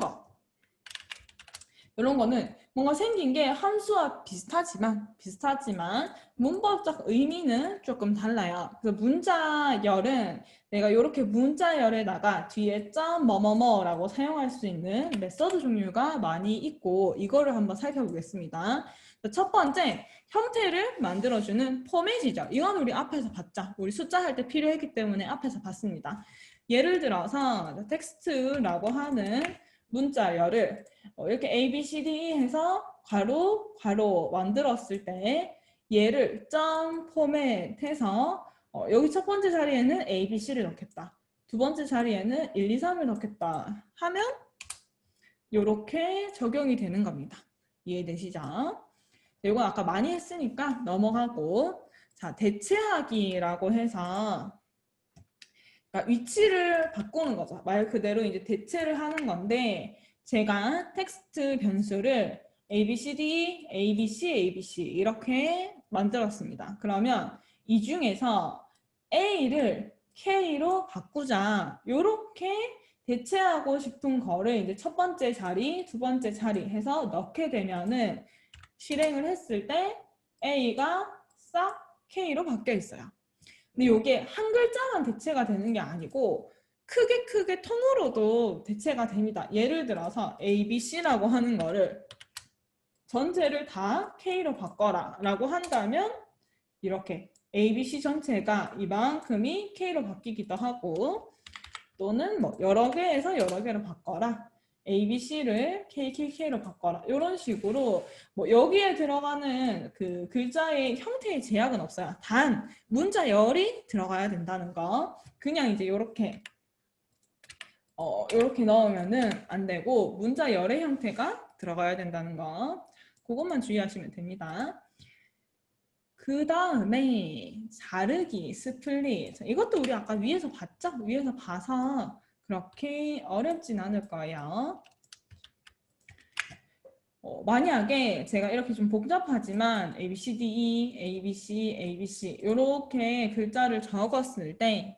거는 뭔가 생긴 게 함수와 비슷하지만 문법적 의미는 조금 달라요. 그래서 문자열은 내가 이렇게 문자열에다가 뒤에 점 뭐뭐뭐라고 사용할 수 있는 메서드 종류가 많이 있고 이거를 한번 살펴보겠습니다. 첫 번째, 형태를 만들어주는 포맷이죠. 이건 우리 앞에서 봤죠. 우리 숫자 할 때 필요했기 때문에 앞에서 봤습니다. 예를 들어서 텍스트라고 하는 문자열을 이렇게 A, B, C, D 해서 괄호, 괄호 만들었을 때 얘를 점 포맷해서 여기 첫 번째 자리에는 A, B, C를 넣겠다. 두 번째 자리에는 1, 2, 3을 넣겠다 하면 이렇게 적용이 되는 겁니다. 이해되시죠? 이건 아까 많이 했으니까 넘어가고 자, 대체하기라고 해서 그러니까 위치를 바꾸는 거죠. 말 그대로 이제 대체를 하는 건데 제가 텍스트 변수를 ABCD, ABC, ABC 이렇게 만들었습니다. 그러면 이 중에서 A를 K로 바꾸자. 이렇게 대체하고 싶은 거를 이제 첫 번째 자리, 두 번째 자리 해서 넣게 되면은 실행을 했을 때 A가 싹 K로 바뀌어 있어요. 근데 이게 한 글자만 대체가 되는 게 아니고 크게 통으로도 대체가 됩니다. 예를 들어서 ABC라고 하는 거를 전체를 다 K로 바꿔라 라고 한다면 이렇게 ABC 전체가 이만큼이 K로 바뀌기도 하고 또는 뭐 여러 개에서 여러 개로 바꿔라. ABC를 KKK로 바꿔라. 이런 식으로 뭐 여기에 들어가는 그 글자의 형태의 제약은 없어요. 단 문자열이 들어가야 된다는 거. 그냥 이제 이렇게 이렇게 넣으면은 안 되고 문자열의 형태가 들어가야 된다는 거. 그것만 주의하시면 됩니다. 그 다음에 자르기, 스플릿. 이것도 우리 아까 위에서 봤죠? 위에서 봐서 그렇게 어렵진 않을 거예요. 만약에 제가 이렇게 좀 복잡하지만 A, B, C, D, E, A, B, C, A, B, C 이렇게 글자를 적었을 때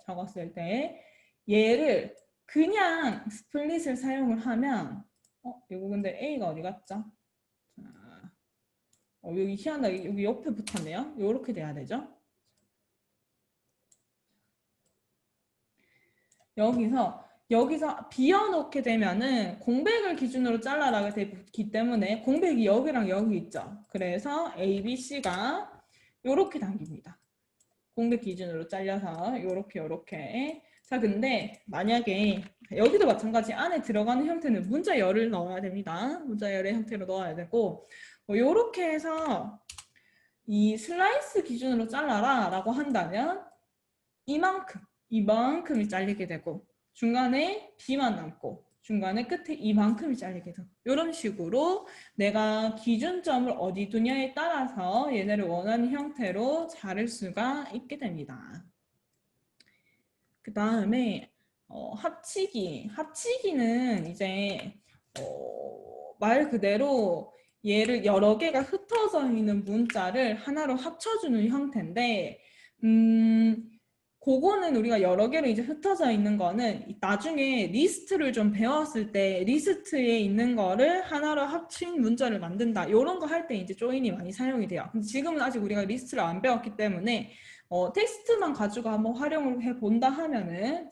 얘를 그냥 스플릿을 사용을 하면 이거 근데 A가 어디 갔죠? 자, 여기 희한하게 여기 옆에 붙었네요. 이렇게 돼야 되죠? 여기서 비워놓게 되면은 공백을 기준으로 잘라라가 되기 때문에 공백이 여기랑 여기 있죠. 그래서 A, B, C가 이렇게 당깁니다. 공백 기준으로 잘려서 요렇게. 자, 근데 만약에 여기도 마찬가지 안에 들어가는 형태는 문자열을 넣어야 됩니다. 문자열의 형태로 넣어야 되고 요렇게 해서 이 슬라이스 기준으로 잘라라 라고 한다면 이만큼이 잘리게 되고 중간에 B만 남고 중간에 끝에 이만큼이 잘리게 되고 이런 식으로 내가 기준점을 어디 두냐에 따라서 얘네를 원하는 형태로 자를 수가 있게 됩니다. 그 다음에 합치기는 이제 말 그대로 얘를 여러 개가 흩어져 있는 문자를 하나로 합쳐주는 형태인데 그거는 우리가 여러 개로 이제 흩어져 있는 거는 나중에 리스트를 좀 배웠을 때 리스트에 있는 거를 하나로 합친 문자를 만든다. 이런 거 할 때 이제 조인이 많이 사용이 돼요. 근데 지금은 아직 우리가 리스트를 안 배웠기 때문에 텍스트만 가지고 한번 활용을 해본다 하면은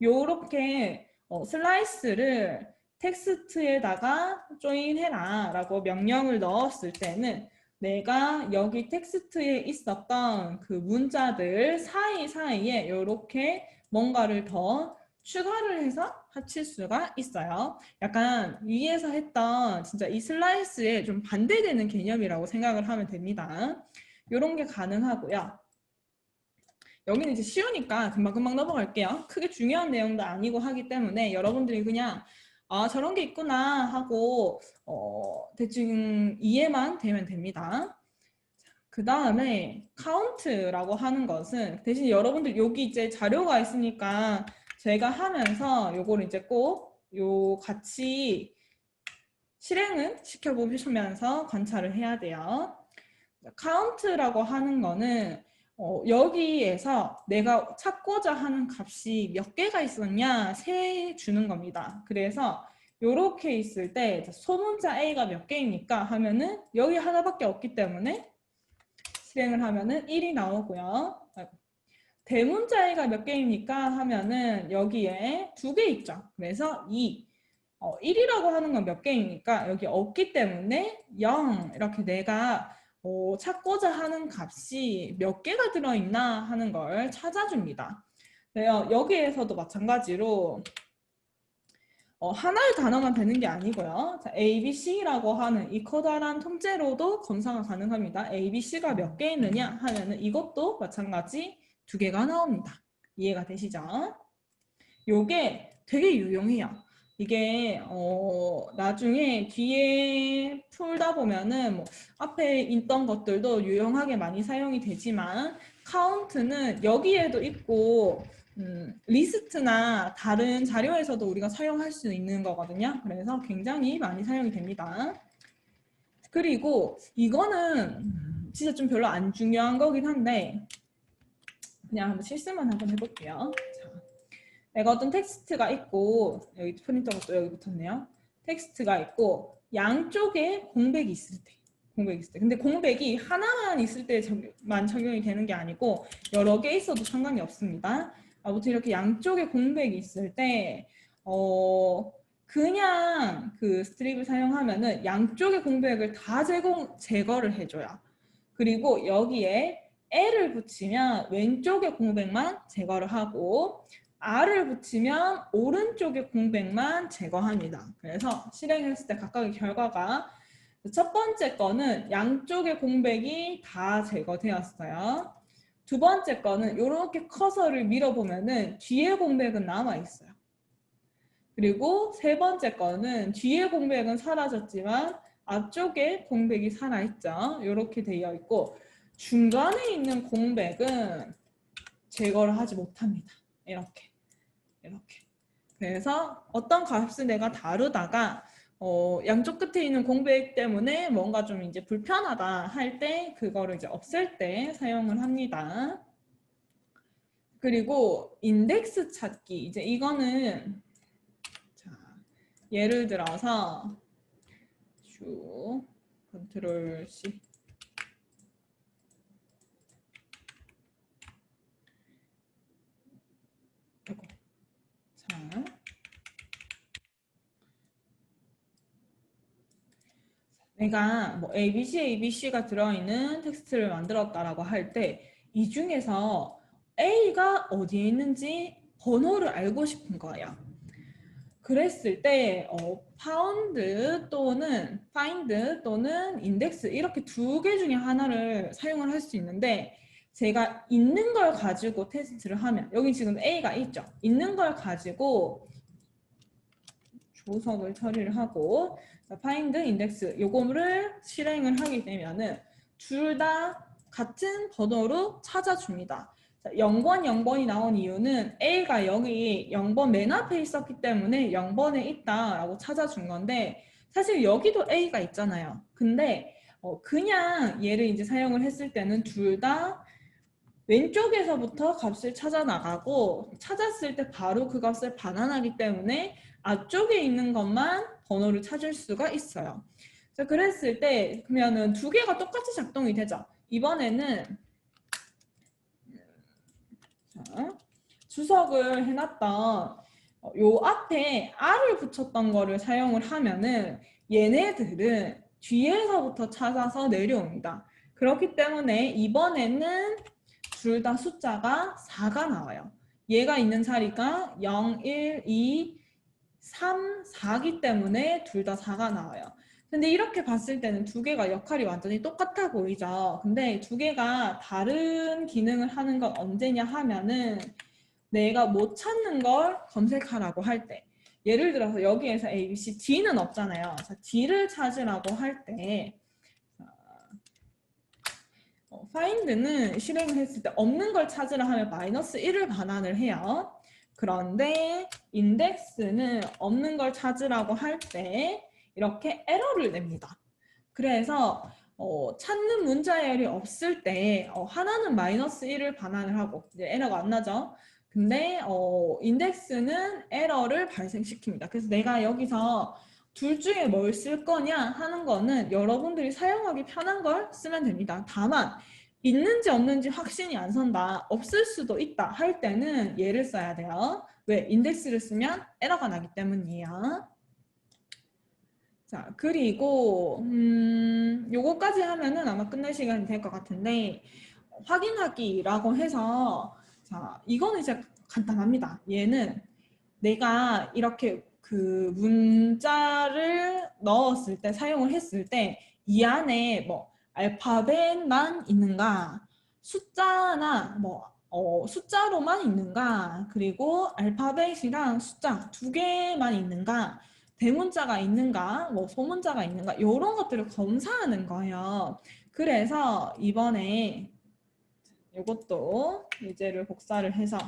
요렇게 슬라이스를 텍스트에다가 조인해라 라고 명령을 넣었을 때는 내가 여기 텍스트에 있었던 그 문자들 사이사이에 이렇게 뭔가를 더 추가를 해서 합칠 수가 있어요. 약간 위에서 했던 진짜 이 슬라이스에 좀 반대되는 개념이라고 생각을 하면 됩니다. 이런 게 가능하고요. 여기는 이제 쉬우니까 금방금방 넘어갈게요. 크게 중요한 내용도 아니고 하기 때문에 여러분들이 그냥 저런 게 있구나 하고 대충 이해만 되면 됩니다. 그 다음에 카운트라고 하는 것은 대신 여러분들 여기 이제 자료가 있으니까 제가 하면서 요거를 이제 꼭 같이 실행을 시켜보시면서 관찰을 해야 돼요. 카운트라고 하는 거는 여기에서 내가 찾고자 하는 값이 몇 개가 있었냐 세 주는 겁니다. 그래서 이렇게 있을 때 소문자 A가 몇 개입니까 하면은 여기 하나밖에 없기 때문에 실행을 하면은 1이 나오고요. 대문자 A가 몇 개입니까 하면은 여기에 2개 있죠. 그래서 2. 1이라고 하는 건 몇 개입니까? 여기 없기 때문에 0 이렇게 내가 찾고자 하는 값이 몇 개가 들어있나 하는 걸 찾아줍니다. 여기에서도 마찬가지로 하나의 단어만 되는 게 아니고요. 자, A, B, C라고 하는 이 커다란 통째로도 검사가 가능합니다. A, B, C가 몇 개 있느냐 하면은 이것도 마찬가지 2개가 나옵니다. 이해가 되시죠? 요게 되게 유용해요. 이게 나중에 뒤에 풀다 보면은 뭐 앞에 있던 것들도 유용하게 많이 사용이 되지만 카운트는 여기에도 있고 리스트나 다른 자료에서도 우리가 사용할 수 있는 거거든요. 그래서 굉장히 많이 사용이 됩니다. 그리고 이거는 진짜 좀 별로 안 중요한 거긴 한데 그냥 한번 실습만 한번 해볼게요. 자, 내가 어떤 텍스트가 있고 여기 프린터가 또 여기 붙었네요. 텍스트가 있고 양쪽에 공백이 있을 때 근데 공백이 하나만 있을 때만 적용이 되는 게 아니고 여러 개 있어도 상관이 없습니다. 아무튼 이렇게 양쪽에 공백이 있을 때 그냥 그 스트립을 사용하면은 양쪽의 공백을 다 제거를 해줘요. 그리고 여기에 L을 붙이면 왼쪽의 공백만 제거를 하고 R을 붙이면 오른쪽의 공백만 제거합니다. 그래서 실행했을 때 각각의 결과가 첫 번째 거는 양쪽의 공백이 다 제거되었어요. 두 번째 거는 이렇게 커서를 밀어보면은 뒤에 공백은 남아있어요. 그리고 세 번째 거는 뒤에 공백은 사라졌지만 앞쪽에 공백이 살아있죠. 이렇게 되어 있고 중간에 있는 공백은 제거를 하지 못합니다. 이렇게. 그래서 어떤 값을 내가 다루다가 양쪽 끝에 있는 공백 때문에 뭔가 좀 이제 불편하다 할 때 그거를 이제 없앨 때 사용을 합니다. 그리고 인덱스 찾기. 이제 이거는 자, 예를 들어서 컨트롤 C 아이고. 자, 내가 뭐 ABC가 들어있는 텍스트를 만들었다라고 할 때 이 중에서 A가 어디에 있는지 번호를 알고 싶은 거예요. 그랬을 때 found 또는 find 또는 index 이렇게 두 개 중에 하나를 사용을 할 수 있는데 제가 있는 걸 가지고 테스트를 하면 여기 지금 A가 있죠. 있는 걸 가지고 조석을 처리를 하고 find, index 요거를 실행을 하게 되면은 둘 다 같은 번호로 찾아줍니다. 0번, 0번이 나온 이유는 A가 여기 0번 맨 앞에 있었기 때문에 0번에 있다라고 찾아준 건데 사실 여기도 A가 있잖아요. 근데 그냥 얘를 이제 사용을 했을 때는 둘 다 왼쪽에서부터 값을 찾아 나가고 찾았을 때 바로 그 값을 반환하기 때문에 앞쪽에 있는 것만 번호를 찾을 수가 있어요. 자, 그랬을 때 그러면은 두 개가 똑같이 작동이 되죠. 이번에는 자, 주석을 해놨던 요 앞에 R을 붙였던 거를 사용을 하면은 얘네들은 뒤에서부터 찾아서 내려옵니다. 그렇기 때문에 이번에는 둘 다 숫자가 4가 나와요. 얘가 있는 자리가 0, 1, 2, 3, 4기 때문에 둘 다 4가 나와요. 근데 이렇게 봤을 때는 두 개가 역할이 완전히 똑같아 보이죠. 근데 두 개가 다른 기능을 하는 건 언제냐 하면은 내가 못 찾는 걸 검색하라고 할 때 예를 들어서 여기에서 A, B, C, D는 없잖아요. 자, D를 찾으라고 할 때 find는 실행을 했을 때 없는 걸 찾으라 하면 -1을 반환을 해요. 그런데 index는 없는 걸 찾으라고 할 때 이렇게 에러를 냅니다. 그래서 찾는 문자열이 없을 때 하나는 -1을 반환을 하고 이제 에러가 안 나죠. 근데 index는 에러를 발생시킵니다. 그래서 내가 여기서 둘 중에 뭘 쓸 거냐 하는 거는 여러분들이 사용하기 편한 걸 쓰면 됩니다. 다만 있는지 없는지 확신이 안 선다, 없을 수도 있다 할 때는 얘를 써야 돼요. 왜? 인덱스를 쓰면 에러가 나기 때문이에요. 자, 그리고 요거까지 하면은 아마 끝낼 시간이 될 것 같은데 확인하기라고 해서 자, 이거는 이제 간단합니다. 얘는 내가 이렇게 그 문자를 넣었을 때 사용을 했을 때 이 안에 뭐 알파벳만 있는가 숫자나 뭐 숫자로만 있는가 그리고 알파벳이랑 숫자 두 개만 있는가 대문자가 있는가 뭐 소문자가 있는가 이런 것들을 검사하는 거예요. 그래서 이번에 이것도 예제를 복사를 해서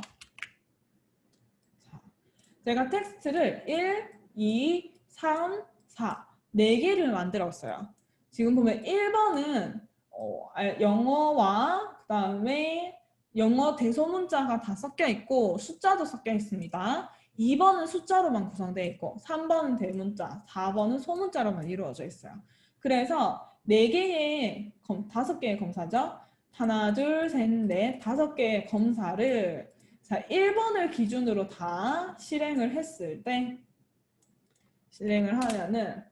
제가 텍스트를 1, 2, 3, 4 4개를 만들었어요. 지금 보면 1번은 영어와 그 다음에 영어 대소문자가 다 섞여 있고 숫자도 섞여 있습니다. 2번은 숫자로만 구성되어 있고 3번은 대문자, 4번은 소문자로만 이루어져 있어요. 그래서 4개의 5개의 검사죠. 하나, 둘, 셋, 넷, 5개의 검사를 자, 1번을 기준으로 다 실행을 했을 때 실행을 하면은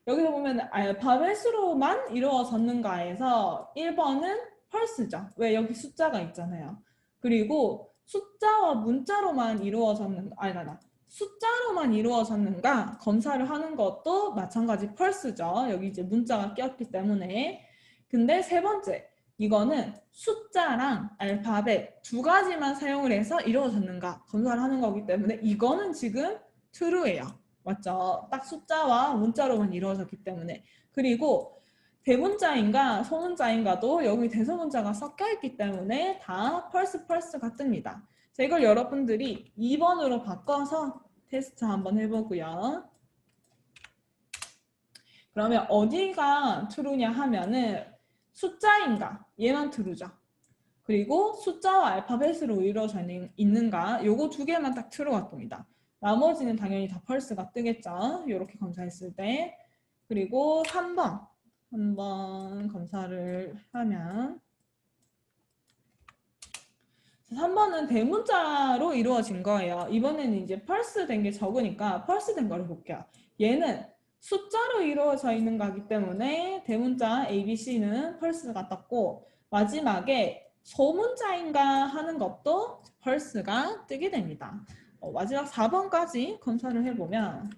여기서 보면 알파벳으로만 이루어졌는가 해서 1번은 펄스죠. 왜? 여기 숫자가 있잖아요. 그리고 숫자와 문자로만 이루어졌는가 아니다. 숫자로만 이루어졌는가 검사를 하는 것도 마찬가지 펄스죠. 여기 이제 문자가 끼었기 때문에. 근데 세 번째 이거는 숫자랑 알파벳 두 가지만 사용을 해서 이루어졌는가 검사를 하는 거기 때문에 이거는 지금 true예요. 맞죠? 딱 숫자와 문자로만 이루어졌기 때문에. 그리고 대문자인가 소문자인가도 여기 대소문자가 섞여 있기 때문에 다 펄스가 뜹니다. 자, 이걸 여러분들이 2번으로 바꿔서 테스트 한번 해보고요. 그러면 어디가 true냐 하면은 숫자인가 얘만 true죠. 그리고 숫자와 알파벳으로 이루어져 있는가 요거 두 개만 딱 true가 뜹니다. 나머지는 당연히 다 false가 뜨겠죠. 이렇게 검사했을 때. 그리고 3번 한번 검사를 하면 3번은 대문자로 이루어진 거예요. 이번에는 이제 false 된 게 적으니까 false 된 거를 볼게요. 얘는 숫자로 이루어져 있는 거기 때문에 대문자 ABC는 false가 떴고 마지막에 소문자인가 하는 것도 false가 뜨게 됩니다. 마지막 4번까지 검사를 해보면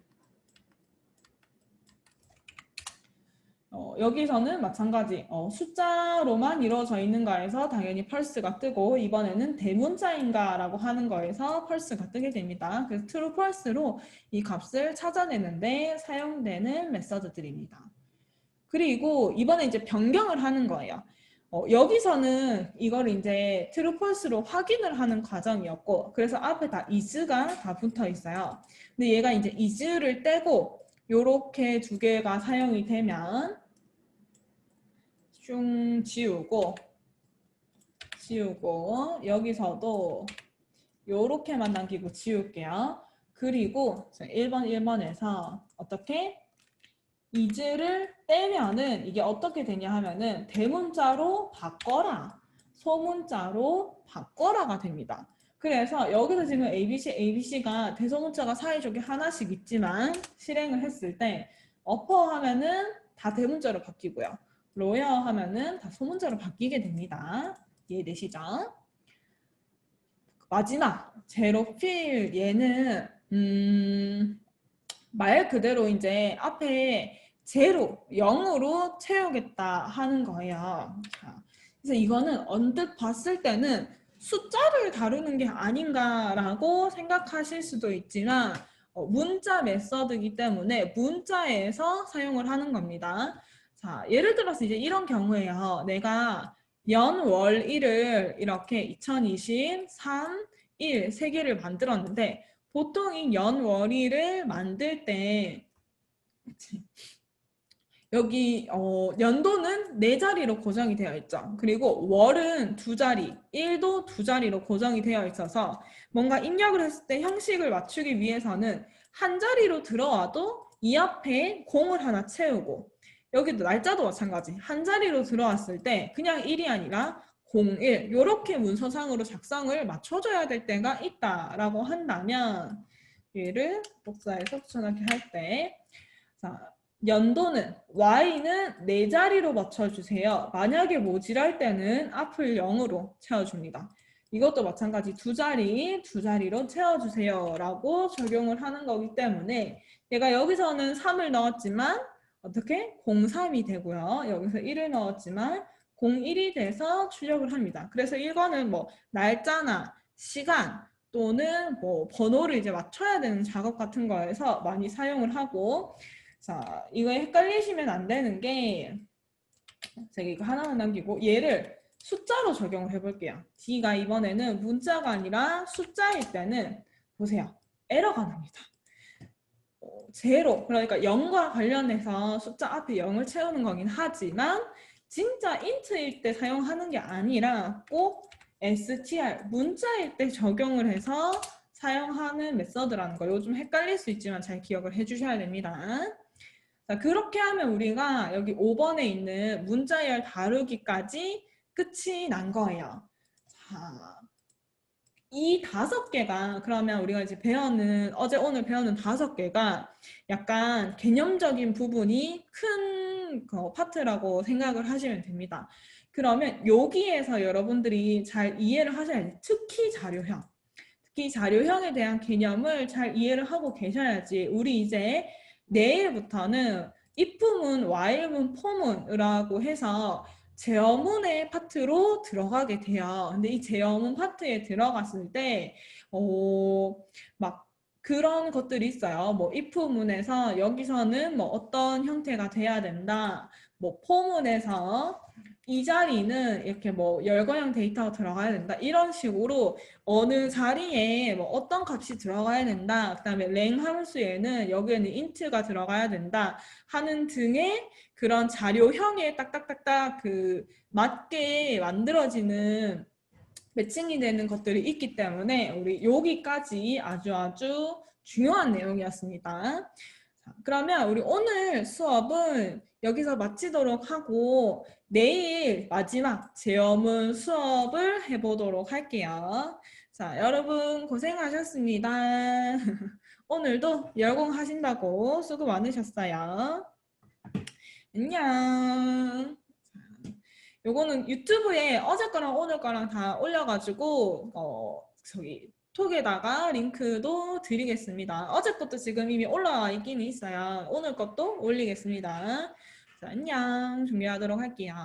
여기서는 마찬가지 숫자로만 이루어져 있는 거에서 당연히 false가 뜨고 이번에는 대문자인가 라고 하는 거에서 false가 뜨게 됩니다. 그래서 true, false로 이 값을 찾아내는데 사용되는 메서드들입니다. 그리고 이번에 이제 변경을 하는 거예요. 여기서는 이걸 이제 true, false로 확인을 하는 과정이었고 그래서 앞에 다 is가 다 붙어 있어요. 근데 얘가 이제 is를 떼고 요렇게 두 개가 사용이 되면 슝 지우고 여기서도 요렇게만 남기고 지울게요. 그리고 1번에서 어떻게 is를 떼면은 이게 어떻게 되냐 하면은 대문자로 바꿔라, 소문자로 바꿔라가 됩니다. 그래서 여기서 지금 ABC가 대소문자가 사이좋게 하나씩 있지만 실행을 했을 때 어퍼 하면은 다 대문자로 바뀌고요. 로열 하면은 다 소문자로 바뀌게 됩니다. 이해되시죠? 마지막 제로필 얘는 말 그대로 이제 앞에 제로, 0으로 채우겠다 하는 거예요. 자, 그래서 이거는 언뜻 봤을 때는 숫자를 다루는 게 아닌가라고 생각하실 수도 있지만 문자 메서드이기 때문에 문자에서 사용을 하는 겁니다. 자, 예를 들어서 이제 이런 경우에요. 내가 연, 월, 일을 이렇게 2023, 1, 세 개를 만들었는데 보통 이 연, 월, 일을 만들 때 여기 연도는 4자리로 고정이 되어 있죠. 그리고 월은 2자리, 일도 2자리로 고정이 되어 있어서 뭔가 입력을 했을 때 형식을 맞추기 위해서는 한 자리로 들어와도 이 앞에 공을 하나 채우고 여기도 날짜도 마찬가지. 한 자리로 들어왔을 때 그냥 1이 아니라 01 이렇게 문서상으로 작성을 맞춰줘야 될 때가 있다라고 한다면 얘를 복사해서 붙여넣기 할 때 자, 연도는 Y는 4자리로 맞춰주세요. 만약에 모질할 때는 앞을 0으로 채워줍니다. 이것도 마찬가지 2자리로 채워주세요 라고 적용을 하는 거기 때문에 얘가 여기서는 3을 넣었지만 어떻게? 03이 되고요. 여기서 1을 넣었지만 01이 돼서 출력을 합니다. 그래서 이거는 뭐 날짜나 시간 또는 뭐 번호를 이제 맞춰야 되는 작업 같은 거에서 많이 사용을 하고 자, 이거 헷갈리시면 안 되는 게 제가 이거 하나만 남기고 얘를 숫자로 적용을 해볼게요. D가 이번에는 문자가 아니라 숫자일 때는 보세요. 에러가 납니다. 제로, 그러니까 0과 관련해서 숫자 앞에 0을 채우는 거긴 하지만 진짜 인트일 때 사용하는 게 아니라 꼭 str, 문자일 때 적용을 해서 사용하는 메서드라는 거 요즘 헷갈릴 수 있지만 잘 기억을 해주셔야 됩니다. 자, 그렇게 하면 우리가 여기 5번에 있는 문자열 다루기까지 끝이 난 거예요. 자, 이 5개가 그러면 우리가 이제 배우는 어제 오늘 배우는 5개가 약간 개념적인 부분이 큰 파트라고 생각을 하시면 됩니다. 그러면 여기에서 여러분들이 잘 이해를 하셔야 돼요. 특히 자료형에 대한 개념을 잘 이해를 하고 계셔야지 우리 이제 내일부터는 if문, while문, for문이라고 해서 제어문의 파트로 들어가게 돼요. 근데 이 제어문 파트에 들어갔을 때, 막 그런 것들이 있어요. 뭐 if문에서 여기서는 뭐 어떤 형태가 돼야 된다. 뭐 포문에서 이 자리는 이렇게 뭐 열거형 데이터가 들어가야 된다. 이런 식으로 어느 자리에 뭐 어떤 값이 들어가야 된다. 그다음에 랭 함수에는 여기에는 int가 들어가야 된다. 하는 등의 그런 자료형에 딱딱딱딱 그 맞게 만들어지는 매칭이 되는 것들이 있기 때문에 우리 여기까지 아주 중요한 내용이었습니다. 자, 그러면 우리 오늘 수업은 여기서 마치도록 하고 내일 마지막 제어문 수업을 해보도록 할게요. 자, 여러분 고생하셨습니다. 오늘도 열공하신다고 수고 많으셨어요. 안녕. 요거는 유튜브에 어제 거랑 오늘 거랑 다 올려가지고 저기 톡에다가 링크도 드리겠습니다. 어제 것도 지금 이미 올라와 있긴 있어요. 오늘 것도 올리겠습니다. 자, 안녕. 준비하도록 할게요.